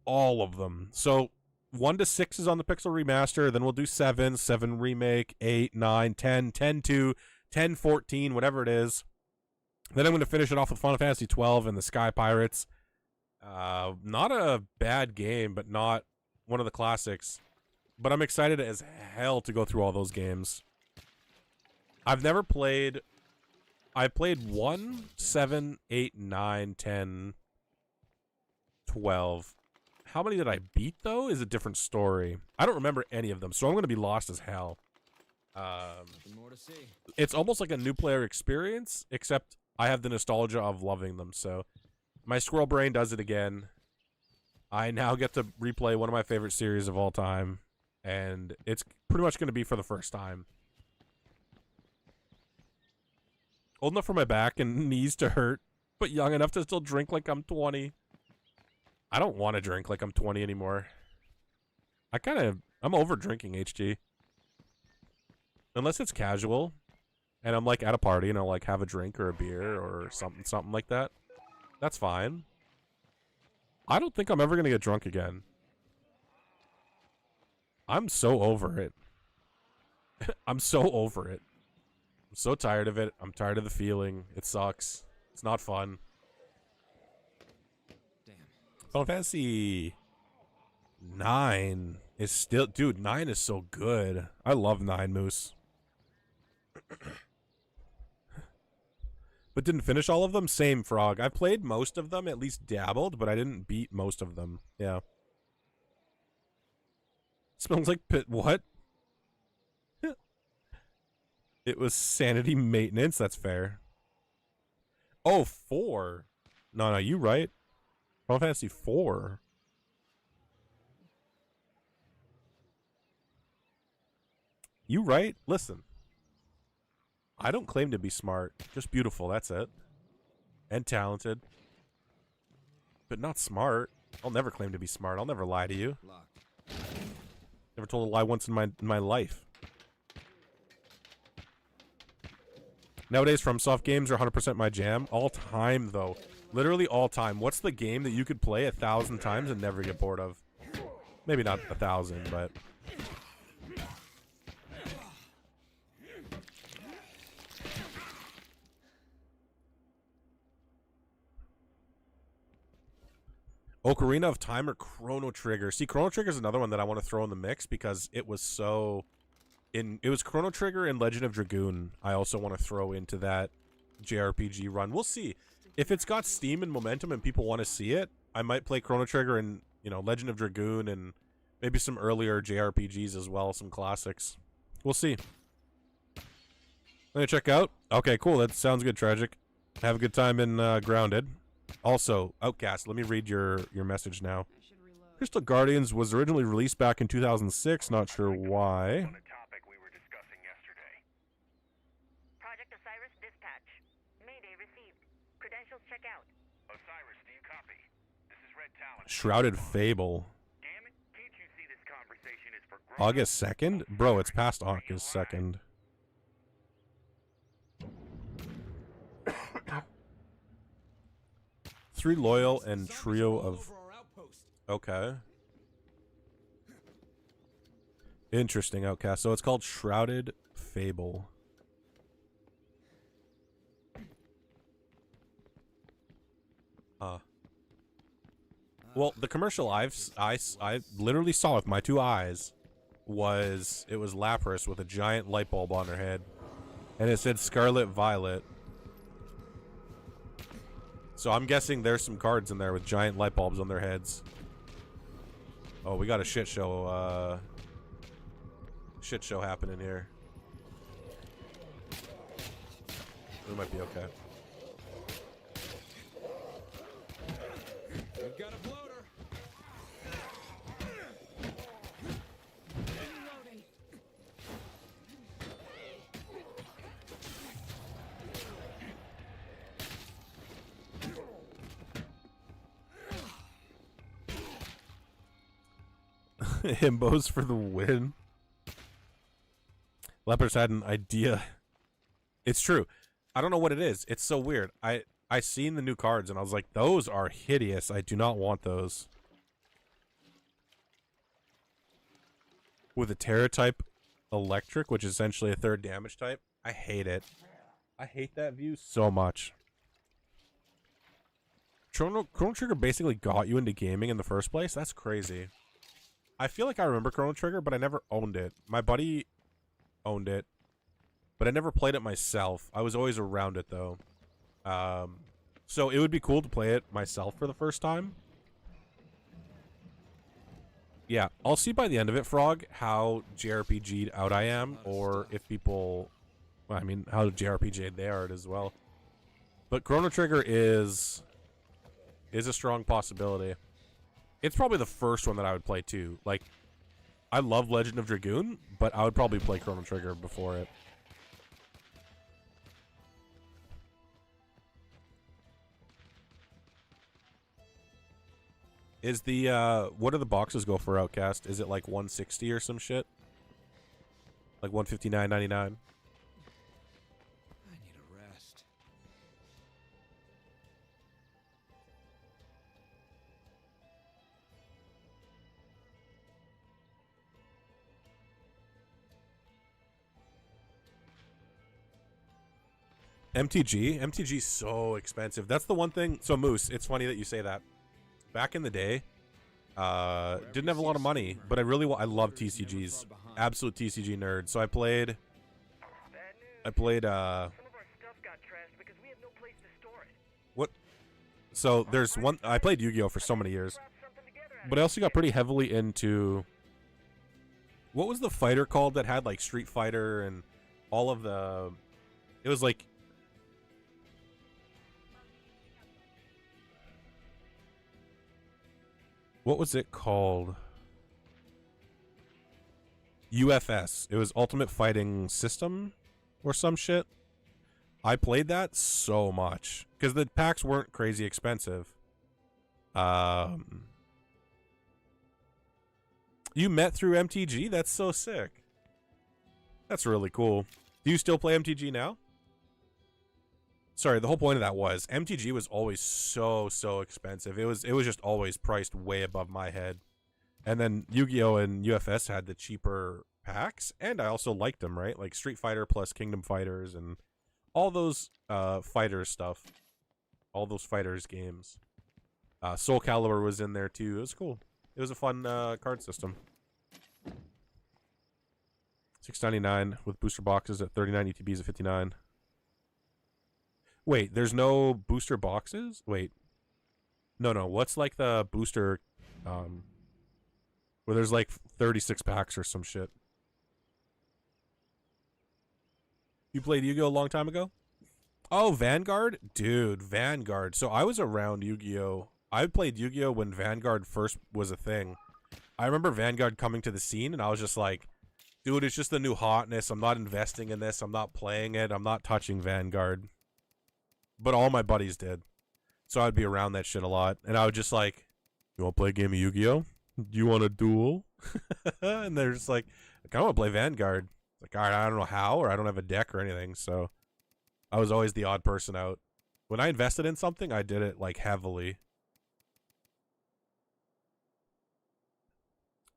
All of them. So 1 to 6 is on the Pixel Remaster. Then we'll do 7, 7 Remake, 8, 9, 10, 10-2, 10, 14, whatever it is. Then I'm going to finish it off with Final Fantasy 12 and the Sky Pirates. Not a bad game, but not one of the classics. But I'm excited as hell to go through all those games. I've never played. I played 1, 7, 8, 9, 10, 12. How many did I beat, though, is a different story. I don't remember any of them, so I'm going to be lost as hell. More to see. It's almost like a new player experience, except I have the nostalgia of loving them, so my squirrel brain does it again. I now get to replay one of my favorite series of all time, and it's pretty much going to be for the first time. Old enough for my back and knees to hurt, but young enough to still drink like I'm 20. I don't want to drink like I'm 20 anymore. I'm over drinking, HG. Unless it's casual, and I'm like at a party and I'll like have a drink or a beer or something like that. That's fine. I don't think I'm ever gonna get drunk again. I'm so over it. I'm so over it. I'm so tired of it. I'm tired of the feeling. It sucks. It's not fun. Damn. Final Fantasy 9 is still... Dude, 9 is so good. I love 9, Moose. But didn't finish all of them? Same, Frog. I played most of them, at least dabbled, but I didn't beat most of them. Yeah. Smells like pit... What? It was sanity maintenance. That's fair. Oh, 4. No, you right. Final Fantasy 4. You right. Listen. I don't claim to be smart. Just beautiful. That's it. And talented. But not smart. I'll never claim to be smart. I'll never lie to you. Never told a lie once in my life. Nowadays, FromSoft games are 100% my jam. All time, though. Literally all time. What's the game that you could play 1,000 times and never get bored of? Maybe not 1,000, but... Ocarina of Time or Chrono Trigger? See, Chrono Trigger is another one that I want to throw in the mix because it was so... It was Chrono Trigger and Legend of Dragoon. I also want to throw into that JRPG run. We'll see. If it's got steam and momentum and people want to see it, I might play Chrono Trigger and, you know, Legend of Dragoon and maybe some earlier JRPGs as well, some classics. We'll see. Let me check out. Okay, cool. That sounds good, Tragic. Have a good time in Grounded. Also, Outcast, let me read your message now. Crystal Guardians was originally released back in 2006. Not sure why. On a topic we were discussing yesterday. Project Osiris dispatch. Mayday received. Credentials check out. Osiris, do you copy? This is Red Talon. Shrouded Fable. Damn it, can't you see this conversation is for grown-ups? August 2nd? Bro, it's past August 2nd. Three loyal and trio of... Okay. Interesting, Outcast. So it's called Shrouded Fable. Well, the commercial I literally saw with my 2 eyes was... It was Lapras with a giant light bulb on her head. And it said Scarlet Violet. So I'm guessing there's some cards in there with giant light bulbs on their heads. Oh, we got a shit show happening here. We might be okay. We've got a bloater. Reloading. Himbos for the win. Lepers had an idea. It's true. I don't know what it is. It's so weird. I seen the new cards and I was like, those are hideous. I do not want those. With a Terra type electric, which is essentially a 3rd damage type. I hate it. I hate that view so much. Chrono Trigger basically got you into gaming in the first place? That's crazy. I feel like I remember Chrono Trigger, but I never owned it. My buddy owned it. but I never played it myself. I was always around it though. So it would be cool to play it myself for the first time. Yeah, I'll see by the end of it, Frog, how JRPG'd out I am, or if people, well, I mean, how JRPG'd they are as well. But Chrono Trigger is a strong possibility. It's probably the first one that I would play too. Like, I love Legend of Dragoon, but I would probably play Chrono Trigger before it. Is the, what do the boxes go for, Outcast? Is it like 160 or some shit? Like 159.99? I need a rest. MTG's so expensive. That's the one thing. So Moose, it's funny that you say that. Back in the day, didn't have a lot of money, but I love TCGs. Absolute TCG nerd. So I played Some of our stuff got trashed because we have no place to store it. what? So there's one, I played Yu-Gi-Oh for so many years, Scrap something together out of but I also got pretty heavily into, what was the fighter called that had like Street Fighter and all of the, it was like, what was it called? UFS. It was Ultimate Fighting System or some shit. I played that so much because the packs weren't crazy expensive. You met through MTG? That's so sick. That's really cool. Do you still play MTG now? Sorry, the whole point of that was MTG was always so expensive. It was just always priced way above my head. And then Yu-Gi-Oh and UFS had the cheaper packs, and I also liked them, right? Like Street Fighter plus Kingdom Fighters and all those fighters stuff. All those fighters games. Soul Calibur was in there too. It was cool. It was a fun card system. $6.99 with booster boxes at 39, ETBs at 59. Wait, there's no booster boxes? Wait. No. What's like the booster where there's like 36 packs or some shit? You played Yu-Gi-Oh a long time ago? Oh, Vanguard? Dude, Vanguard. So I was around Yu-Gi-Oh. I played Yu-Gi-Oh when Vanguard first was a thing. I remember Vanguard coming to the scene and I was just like, dude, it's just the new hotness. I'm not investing in this. I'm not playing it. I'm not touching Vanguard. But all my buddies did. So I'd be around that shit a lot. And I would just like, you want to play a game of Yu-Gi-Oh? Do you want a duel? And they're just like, I want to play Vanguard. Like, all right, I don't know how, or I don't have a deck or anything. So I was always the odd person out. When I invested in something, I did it like heavily.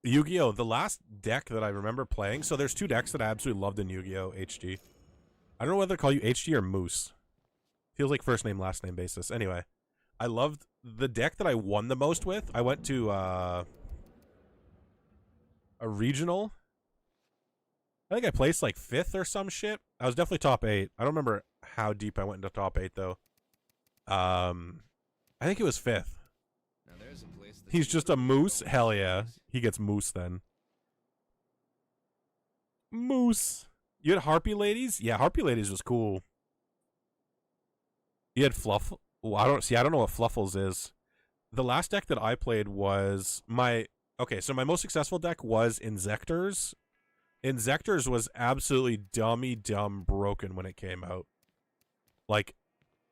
Yu-Gi-Oh! The last deck that I remember playing, so there's two decks that I absolutely loved in Yu-Gi-Oh! HD. I don't know whether to call you HD or Moose. Feels like first name, last name basis. Anyway, I loved the deck that I won the most with. I went to a regional. I think I placed like 5th or some shit. I was definitely top 8. I don't remember how deep I went into top 8 though. I think it was 5th. Now there's a place that He's just a moose? Hell yeah. He gets moose then. Moose. You had Harpy Ladies? Yeah, Harpy Ladies was cool. You had Fluff. Well, I don't know what Fluffles is. The last deck that I played was my... Okay, so my most successful deck was Inzectors. Inzectors was absolutely dumb broken when it came out. Like,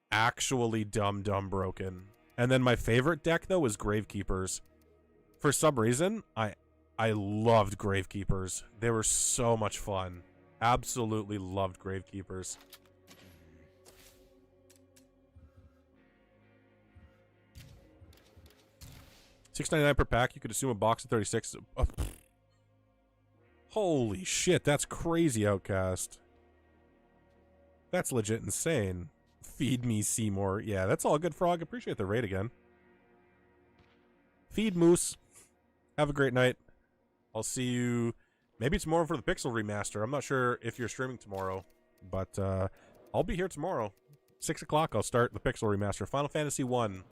actually dumb broken. And then my favorite deck, though, was Gravekeepers. For some reason, I loved Gravekeepers. They were so much fun. Absolutely loved Gravekeepers. $6.99 per pack. You could assume a box of 36. Oh, holy shit, that's crazy, Outcast. That's legit insane. Feed me, Seymour. Yeah, that's all good, Frog. Appreciate the raid again. Feed Moose. Have a great night. I'll see you maybe tomorrow for the Pixel remaster. I'm not sure if you're streaming tomorrow. But I'll be here tomorrow. 6 o'clock, I'll start the Pixel Remaster. Final Fantasy 1.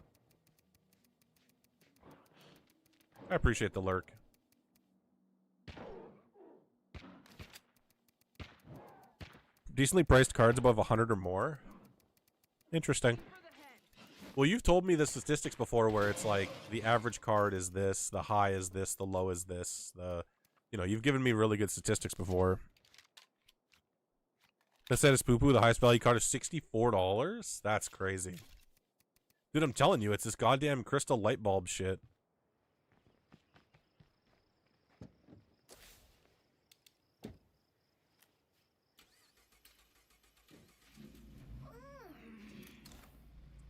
I appreciate the lurk. Decently priced cards above 100 or more. Interesting. Well, you've told me the statistics before where it's like the average card is this, the high is this, the low is this. You know, you've given me really good statistics before. That set is poo-poo. The highest value card is $64? That's crazy. Dude, I'm telling you, it's this goddamn crystal light bulb shit.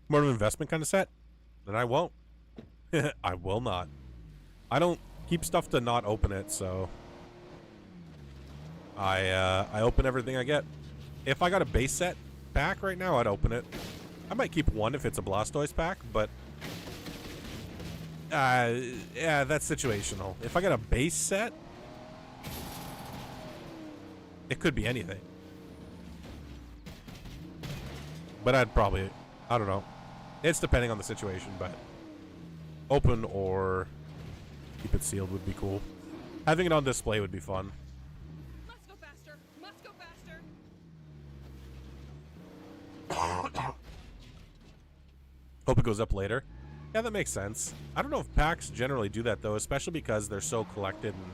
More of an investment kind of set? Then I won't. I will not. I don't keep stuff to not open it, so I open everything I get. If I got a base set pack right now, I'd open it. I might keep one if it's a Blastoise pack, but yeah, that's situational. If I got a base set, it could be anything. But I'd probably, I don't know. It's depending on the situation, but open or keep it sealed would be cool. Having it on display would be fun. Must go faster. Must go faster. Hope it goes up later. Yeah, that makes sense. I don't know if packs generally do that, though, especially because they're so collected and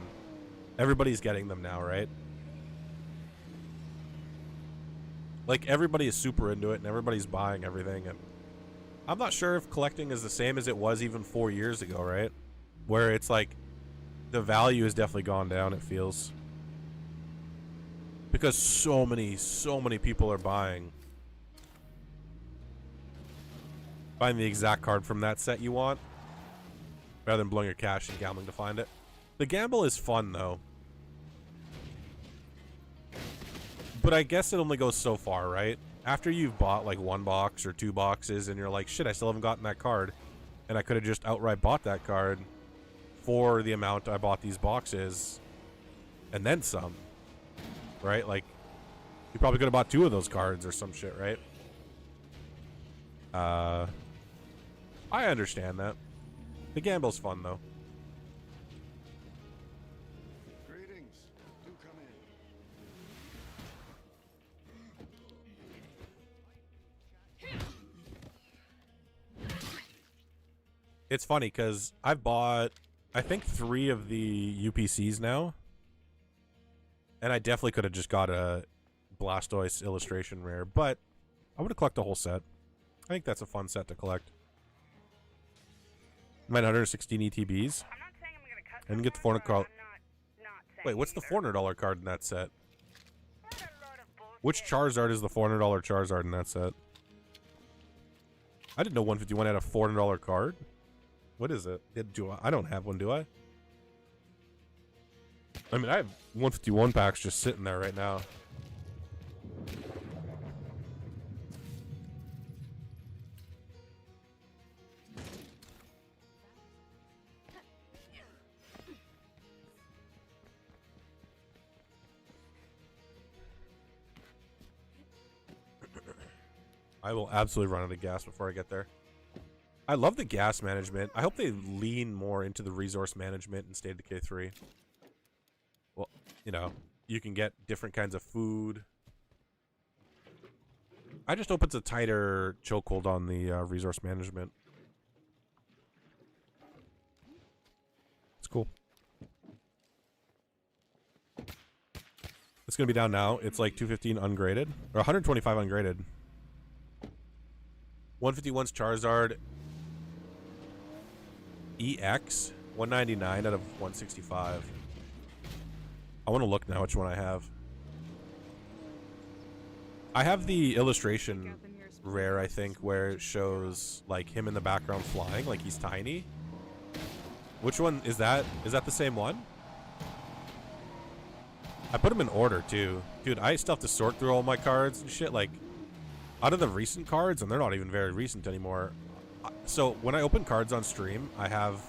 everybody's getting them now, right? Like, everybody is super into it and everybody's buying everything, and I'm not sure if collecting is the same as it was even 4 years ago, right? Where it's like the value has definitely gone down, it feels. Because so many people are buying the exact card from that set you want, rather than blowing your cash and gambling to find it. The gamble is fun, though. But I guess it only goes so far, right? After you've bought like 1 box or 2 boxes and you're like, shit, I still haven't gotten that card. And I could have just outright bought that card for the amount I bought these boxes and then some, right? Like, you probably could have bought 2 of those cards or some shit, right? I understand that. The gamble's fun, though. Greetings. Do come in. It's funny because I've bought, I think, 3 of the UPCs now. And I definitely could have just got a Blastoise illustration rare, but I would have collected the whole set. I think that's a fun set to collect. I might 116 ETBs. I'm not saying I'm gonna cut And get the someone, $400 but card. I'm not saying Wait, what's the either. $400 card in that set? What a load of bullshit. Which Charizard is the $400 Charizard in that set? I didn't know 151 had a $400 card. What is it? I don't have one, do I? I mean, I have 151 packs just sitting there right now. I will absolutely run out of gas before I get there. I love the gas management. I hope they lean more into the resource management in State of Decay 3. Well, you know, you can get different kinds of food. I just hope it's a tighter chokehold on the resource management. It's cool. It's going to be down now. It's like 215 ungraded. Or 125 ungraded. 151's Charizard EX, 199 out of 165. I want to look now which one I have. I have the illustration rare, I think, where it shows like him in the background flying, like he's tiny. Which one is that? Is that the same one? I put them in order too. Dude, I still have to sort through all my cards and shit. Like, out of the recent cards, and they're not even very recent anymore. So when I open cards on stream, I have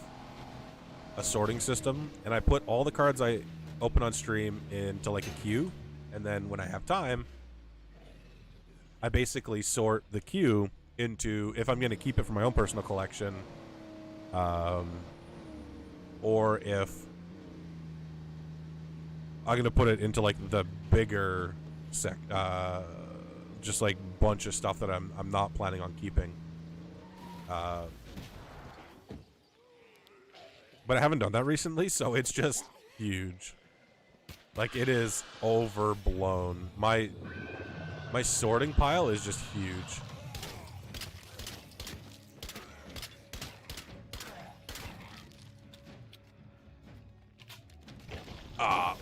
a sorting system, and I put all the cards I open on stream into like a queue, and then when I have time, I basically sort the queue into if I'm going to keep it for my own personal collection, or if I'm going to put it into like the bigger just like bunch of stuff that I'm not planning on keeping. But I haven't done that recently, so it's just huge. Like, it is overblown. My sorting pile is just huge. Ah.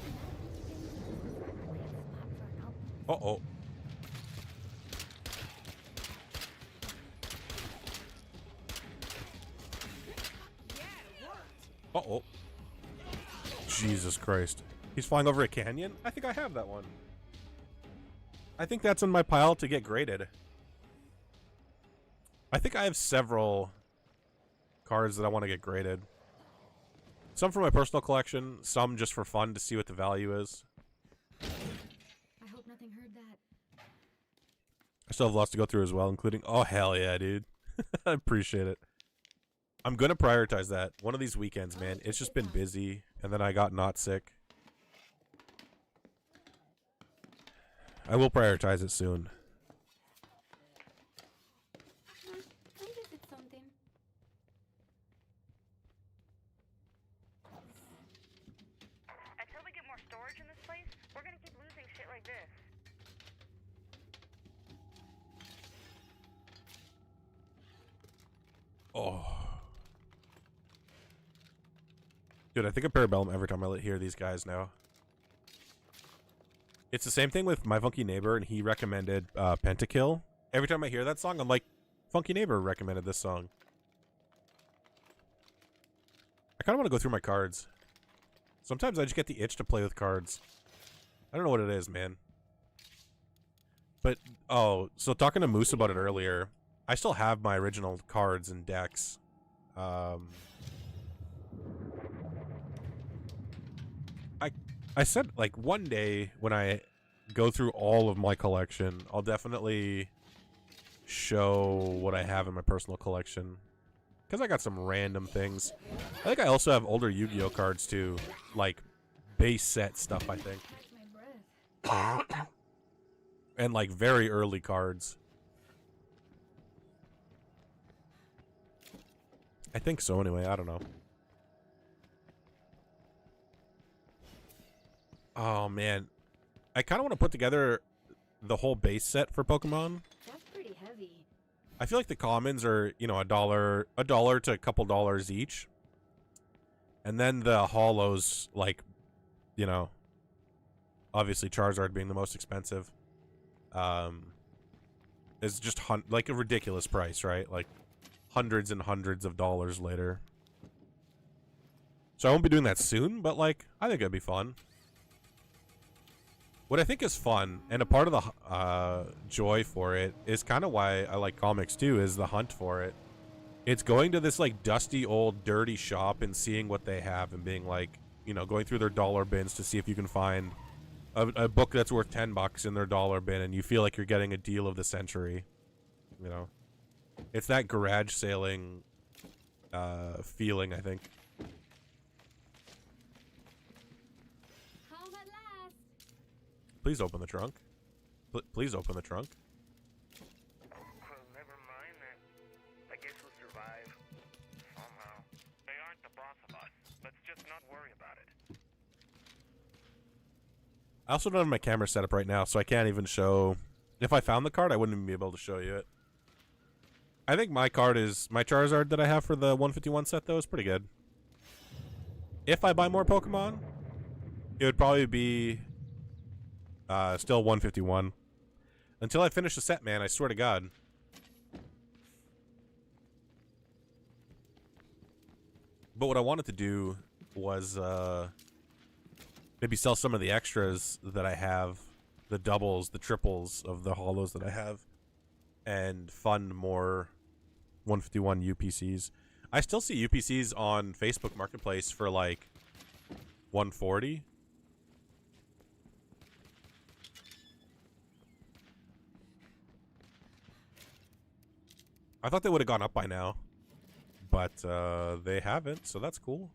Uh-oh. Uh-oh. Jesus Christ. He's flying over a canyon? I think I have that one. I think that's in my pile to get graded. I think I have several cards that I want to get graded. Some for my personal collection, some just for fun to see what the value is. I hope nothing heard that. I still have lots to go through as well, including... Oh, hell yeah, dude. I appreciate it. I'm going to prioritize that one of these weekends, man. It's just been busy, and then I got not sick. I will prioritize it soon. Come visit something. Until we get more storage in this place, we're gonna keep losing shit like this. Oh. Dude, I think of Parabellum every time I hear these guys now. It's the same thing with My Funky Neighbor, and he recommended Pentakill. Every time I hear that song, I'm like, Funky Neighbor recommended this song. I kind of want to go through my cards. Sometimes I just get the itch to play with cards. I don't know what it is, man. But, oh, so talking to Moose about it earlier, I still have my original cards and decks. I said, like, one day when I go through all of my collection, I'll definitely show what I have in my personal collection. Because I got some random things. I think I also have older Yu-Gi-Oh cards, too. Like, base set stuff, I think. My breath. And, like, very early cards. I think so, anyway. I don't know. Oh, man. I kind of want to put together the whole base set for Pokemon. That's pretty heavy. I feel like the commons are, you know, $1 to a couple dollars each. And then the holos, like, you know, obviously Charizard being the most expensive, is just like a ridiculous price, right? Like hundreds and hundreds of dollars later. So I won't be doing that soon, but like, I think it'd be fun. What I think is fun, and a part of the joy for it, is kind of why I like comics too, is the hunt for it. It's going to this like dusty old dirty shop and seeing what they have and being like, you know, going through their dollar bins to see if you can find a book that's worth $10 in their dollar bin, and you feel like you're getting a deal of the century. You know, it's that garage sailing feeling, I think. Home at last. Please open the trunk. Please open the trunk. Never mind that. I guess we'll survive. Somehow. They aren't the boss of us. Let's just not worry about it. I also don't have my camera set up right now, so I can't even show... If I found the card, I wouldn't even be able to show you it. I think my card is... My Charizard that I have for the 151 set, though, is pretty good. If I buy more Pokemon, it would probably be... still 151. Until I finish the set, man, I swear to God. But what I wanted to do was maybe sell some of the extras that I have, the doubles, the triples of the holos that I have, and fund more 151 UPCs. I still see UPCs on Facebook Marketplace for like 140. I thought they would have gone up by now, but they haven't, so that's cool.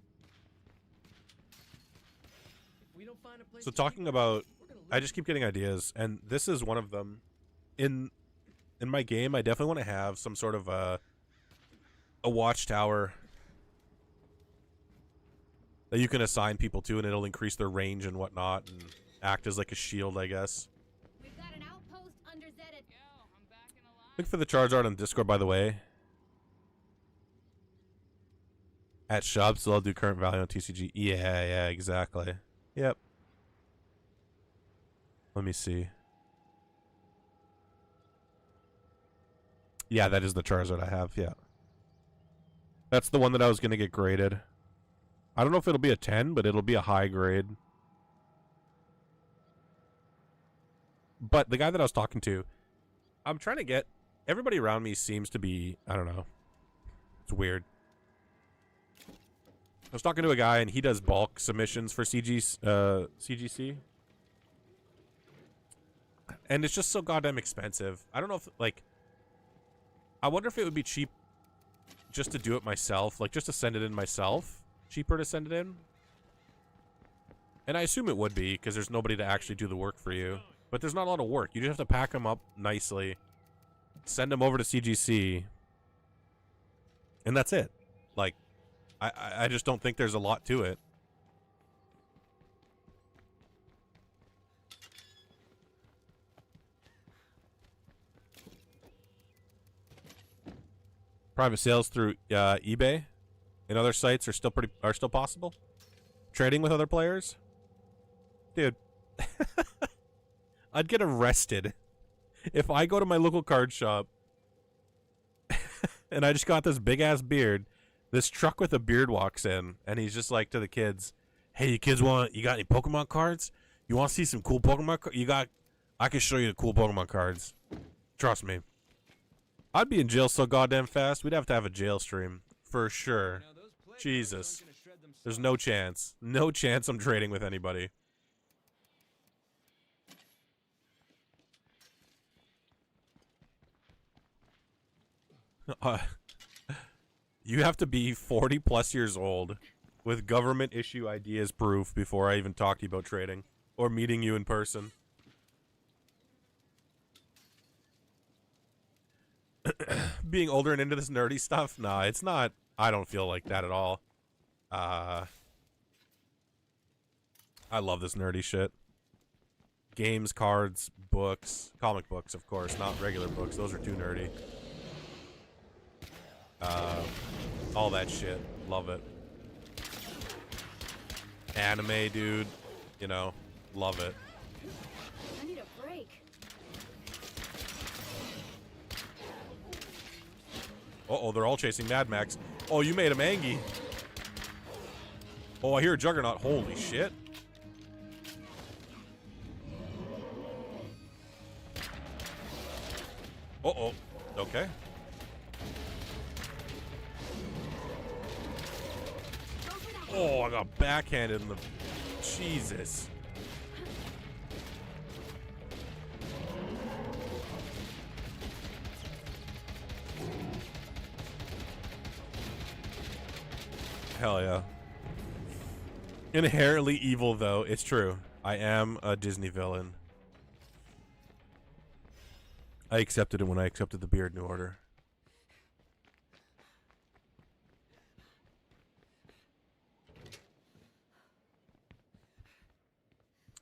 If we don't find a place So to talking keep about, we're gonna I just keep getting ideas, and this is one of them. In my game, I definitely want to have some sort of a watchtower that you can assign people to, and it'll increase their range and whatnot, and act as like a shield, I guess. We've got an outpost under Zedit. Look for the charge art on Discord, by the way. At shop, so I'll do current value on TCG. Yeah, exactly. Yep. Let me see. Yeah, that is the Charizard I have, yeah. That's the one that I was going to get graded. I don't know if it'll be a 10, but it'll be a high grade. But the guy that I was talking to, I'm trying to get... Everybody around me seems to be... I don't know. It's weird. I was talking to a guy, and he does bulk submissions for CGC. And it's just so goddamn expensive. I don't know if, like... I wonder if it would be cheap just to do it myself. Like, just to send it in myself. Cheaper to send it in. And I assume it would be, because there's nobody to actually do the work for you. But there's not a lot of work. You just have to pack them up nicely. Send them over to CGC. And that's it. Like, I just don't think there's a lot to it. Private sales through eBay and other sites are still possible. Trading with other players, dude. I'd get arrested if I go to my local card shop and I just got this big ass beard. This truck with a beard walks in, and he's just like to the kids, "Hey, you kids you got any Pokemon cards? You want to see some cool Pokemon cards? I can show you the cool Pokemon cards. Trust me." I'd be in jail so goddamn fast. We'd have to have a jail stream for sure. Jesus, there's no chance. No chance I'm trading with anybody. You have to be 40 plus years old with government issue ID as proof before I even talk to you about trading or meeting you in person. Being older and into this nerdy stuff? Nah, it's not. I don't feel like that at all. I love this nerdy shit. Games, cards, books, comic books, of course, not regular books. Those are too nerdy. All that shit. Love it. Anime, dude. You know, love it. I need a break. Uh-oh, they're all chasing Mad Max. Oh, you made him angry. Oh, I hear a Juggernaut. Holy shit. Uh-oh. Okay. Oh, I got backhanded in the... Jesus. Hell yeah. Inherently evil, though. It's true. I am a Disney villain. I accepted it when I accepted the Beard New Order.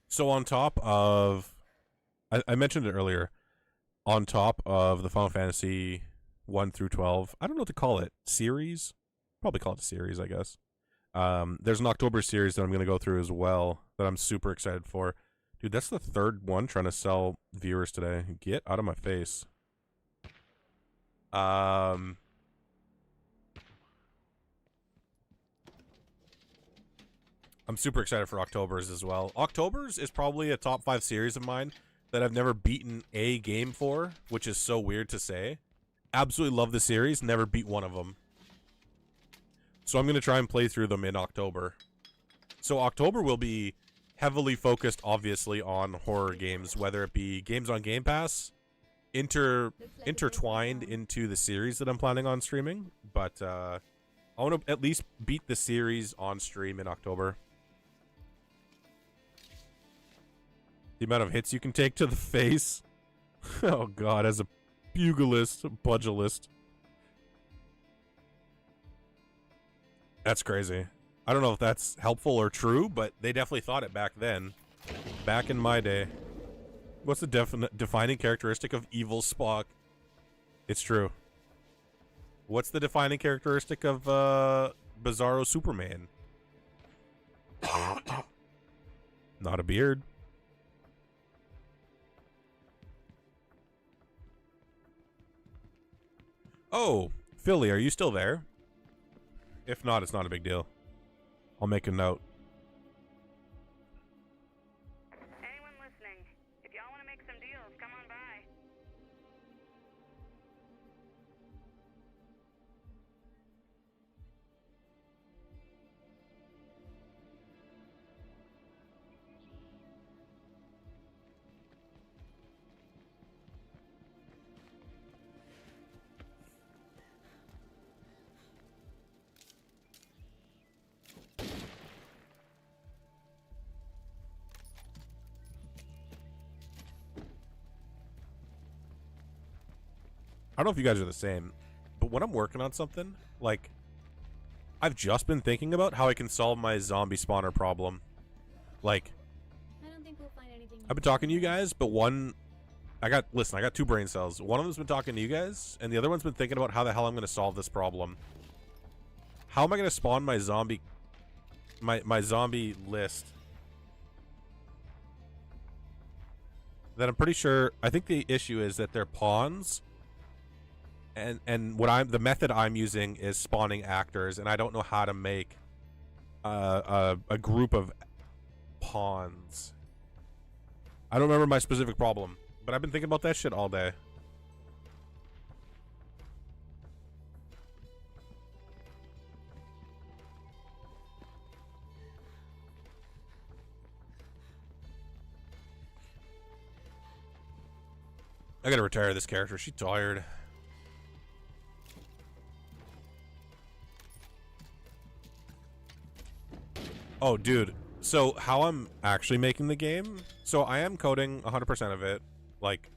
So on top of... I mentioned it earlier. On top of the Final Fantasy 1 through 12, I don't know what to call it. Series? Probably call it a series, I guess. There's an October series that I'm going to go through as well that I'm super excited for. Dude, that's the third one trying to sell viewers today. Get out of my face. I'm super excited for October's as well. October's is probably a top 5 series of mine that I've never beaten a game for, which is so weird to say. Absolutely love the series, never beat one of them. So I'm going to try and play through them in October. So October will be heavily focused, obviously, on horror games, whether it be games on Game Pass, intertwined into the series that I'm planning on streaming, but I want to at least beat the series on stream in October. The amount of hits you can take to the face. Oh god, as a pugilist. That's crazy. I don't know if that's helpful or true, but they definitely thought it back then. Back in my day. What's the defining characteristic of evil Spock? It's true. What's the defining characteristic of Bizarro Superman? Not a beard. Oh, Philly, are you still there? If not, it's not a big deal. I'll make a note. Anyone listening, if y'all want to make some deals, come on by. I don't know if you guys are the same, but when I'm working on something, like, I've just been thinking about how I can solve my zombie spawner problem. Like, I don't think we'll find anything. I've been talking to you guys, but I got 2 brain cells. One of them's been talking to you guys, and the other one's been thinking about how the hell I'm going to solve this problem. How am I going to spawn my zombie, my zombie list? That I'm pretty sure, I think the issue is that they're pawns. And the method I'm using is spawning actors, and I don't know how to make a group of pawns. I don't remember my specific problem, but I've been thinking about that shit all day. I gotta retire this character. She's tired. Oh, dude. So, how I'm actually making the game? So, I am coding 100% of it. Like...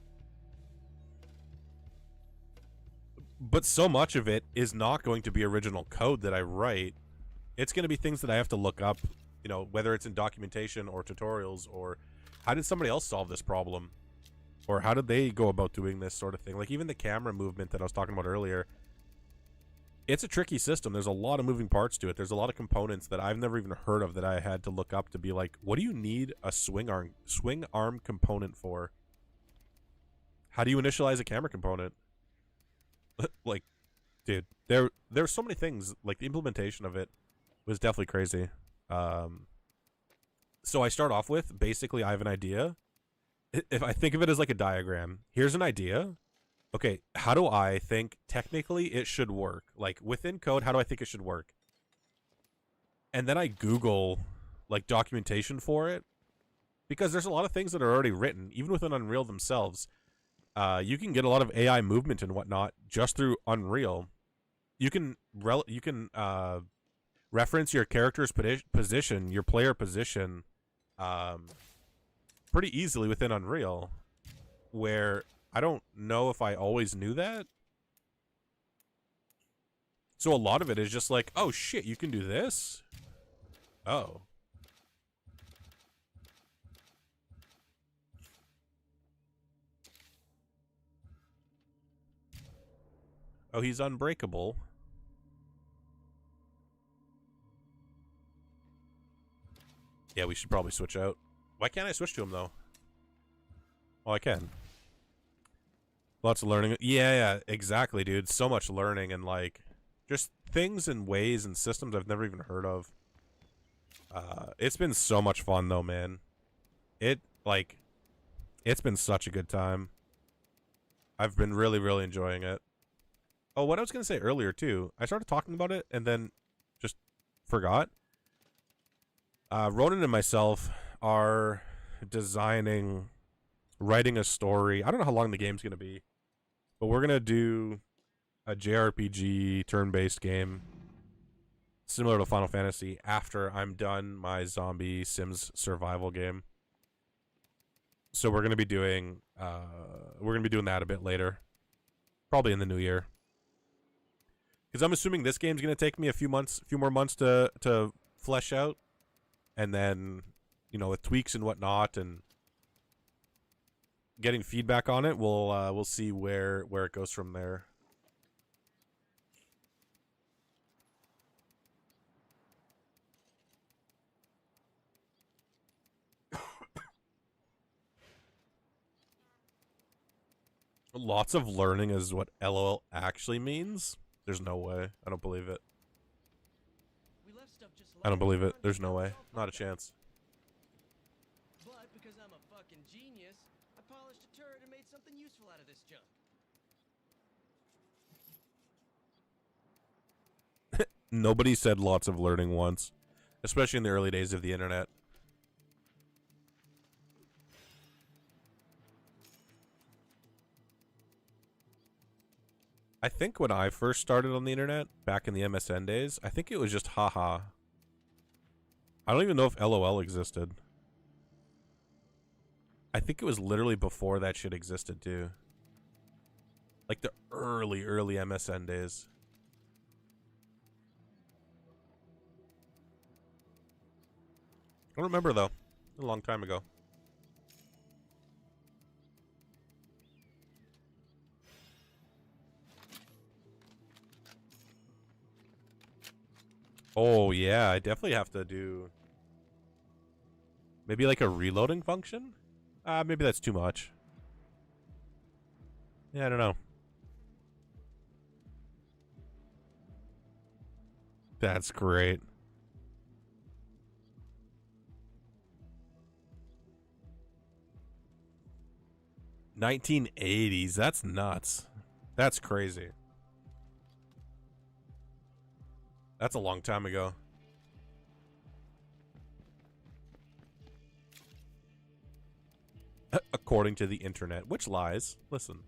But so much of it is not going to be original code that I write. It's going to be things that I have to look up, you know, whether it's in documentation or tutorials, or how did somebody else solve this problem? Or how did they go about doing this sort of thing? Like, even the camera movement that I was talking about earlier. It's a tricky system. There's a lot of moving parts to it. There's a lot of components that I've never even heard of that I had to look up to be like, what do you need a swing arm component for? How do you initialize a camera component? Like, dude, there's so many things. Like, the implementation of it was definitely crazy. So I start off with, basically, I have an idea. If I think of it as like a diagram, here's an idea. Okay, how do I think technically it should work? Like, within code, how do I think it should work? And then I Google, like, documentation for it. Because there's a lot of things that are already written, even within Unreal themselves. You can get a lot of AI movement and whatnot just through Unreal. You can reference your character's position, your player position, pretty easily within Unreal, where... I don't know if I always knew that. So a lot of it is just like, oh shit, you can do this? Oh. Oh, he's unbreakable. Yeah, we should probably switch out. Why can't I switch to him though? Oh, I can. Lots of learning. Yeah, exactly, dude. So much learning and, like, just things and ways and systems I've never even heard of. It's been so much fun, though, man. It's been such a good time. I've been really, really enjoying it. Oh, what I was going to say earlier, too. I started talking about it and then just forgot. Ronan and myself are designing writing a story. I don't know how long the game's going to be, but we're going to do a JRPG turn-based game similar to Final Fantasy after I'm done my zombie Sims survival game. So we're going to be doing that a bit later. Probably in the new year. Because I'm assuming this game's going to take me a few more months to flesh out. And then, with tweaks and whatnot and getting feedback on it, we'll see where it goes from there. Lots of learning is what LOL actually means? There's no way. I don't believe it. I don't believe it. There's no way. Not a chance. But because I'm a fucking genius, I polished a turret and made something useful out of this junk. Nobody said lots of learning once, especially in the early days of the internet. I think when I first started on the internet, back in the MSN days, I think it was just haha. I don't even know if LOL existed. I think it was literally before that shit existed too. Like the early MSN days. I don't remember though. A long time ago. Oh yeah, I definitely have to do maybe like a reloading function? Maybe that's too much. Yeah, I don't know. That's great. $1980s, that's nuts. That's crazy. That's a long time ago. According to the internet, which lies. Listen.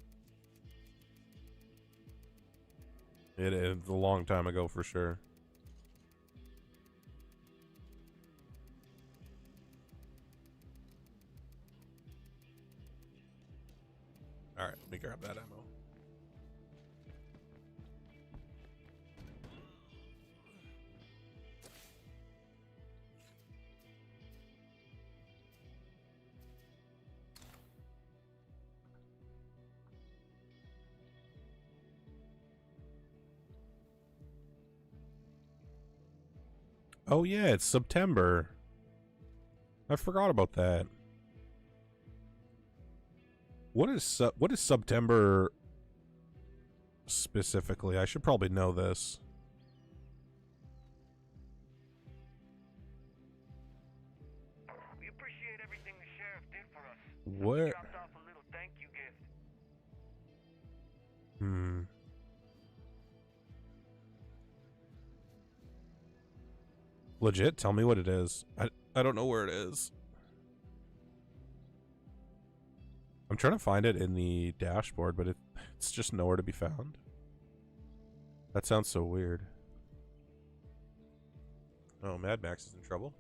It is a long time ago for sure. Alright, let me grab that ammo. Oh yeah, it's September. I forgot about that. What is September specifically? I should probably know this. We appreciate everything the sheriff did for us. What? He dropped off a little thank you gift. Legit, tell me what it is. I don't know where it is. I'm trying to find it in the dashboard, but it's just nowhere to be found. That sounds so weird. Oh, Mad Max is in trouble.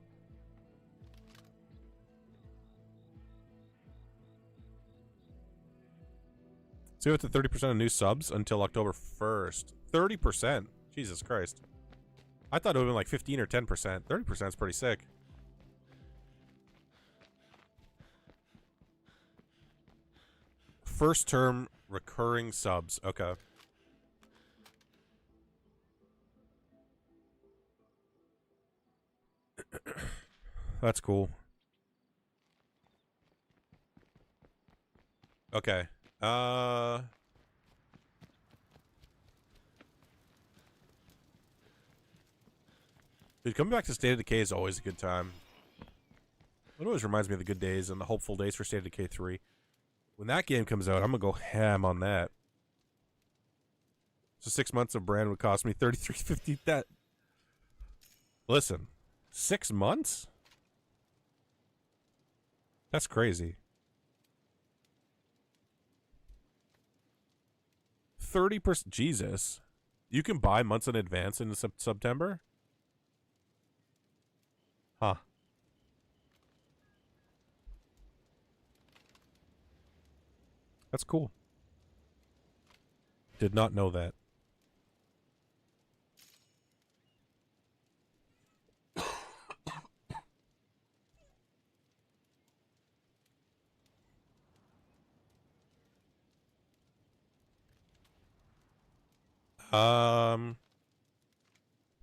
So we have to 30% of new subs until October 1st. 30%? Jesus Christ. I thought it would have been like 15 or 10%. 30% is pretty sick. First term recurring subs. Okay. That's cool. Okay. Dude, coming back to State of Decay is always a good time. It always reminds me of the good days and the hopeful days for State of Decay 3. When that game comes out, I'm gonna go ham on that. So 6 months of brand would cost me $33.50. That. Listen, 6 months? That's crazy. 30%. Jesus. You can buy months in advance in September? Huh. That's cool. Did not know that.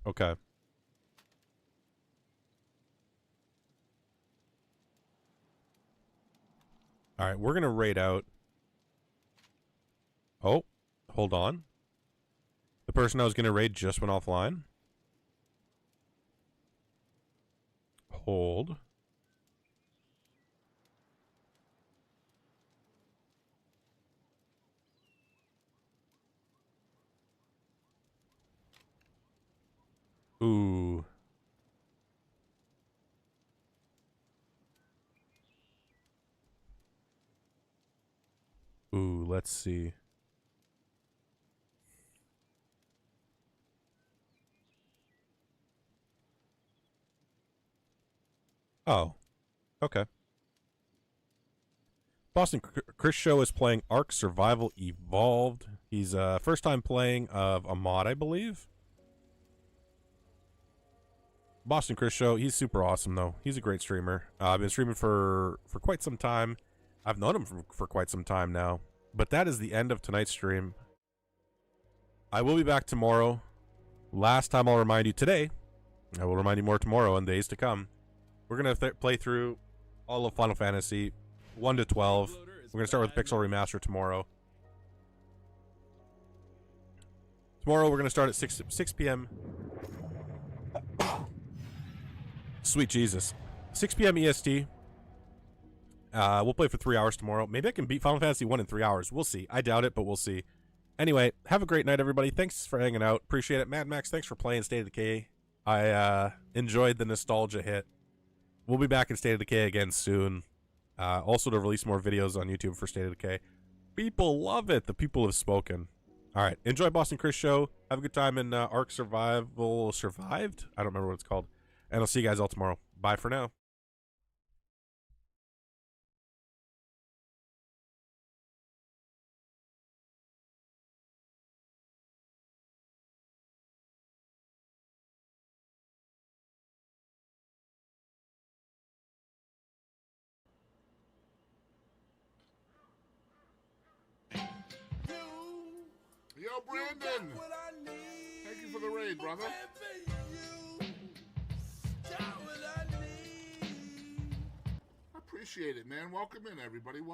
Okay. All right, we're going to raid out. Oh, hold on. The person I was going to raid just went offline. Hold. Ooh. Ooh, let's see. Oh, okay. Boston Chris Show is playing Ark Survival Evolved. He's first time playing of a mod, I believe. Boston Chris Show, he's super awesome though. He's a great streamer. I've been streaming for quite some time. I've known him for quite some time now. But that is the end of tonight's stream. I will be back tomorrow. Last time I'll remind you today. I will remind you more tomorrow and days to come. We're going to play through all of Final Fantasy 1 to 12. We're going to start with Pixel Remaster tomorrow. Tomorrow we're going to start at 6 p.m. Sweet Jesus. 6 p.m. EST. We'll play for 3 hours tomorrow. Maybe I can beat Final Fantasy 1 in 3 hours. We'll see. I doubt it, but we'll see. Anyway, have a great night, everybody. Thanks for hanging out. Appreciate it. Mad Max, thanks for playing State of Decay. I enjoyed the nostalgia hit. We'll be back in State of Decay again soon. Also to release more videos on YouTube for State of Decay. People love it. The people have spoken. All right. Enjoy Boston Chris Show. Have a good time in Ark Survival Survived? I don't remember what it's called. And I'll see you guys all tomorrow. Bye for now. Yo, Brandon. Thank you for the raid, brother. I appreciate it, man. Welcome in, everybody.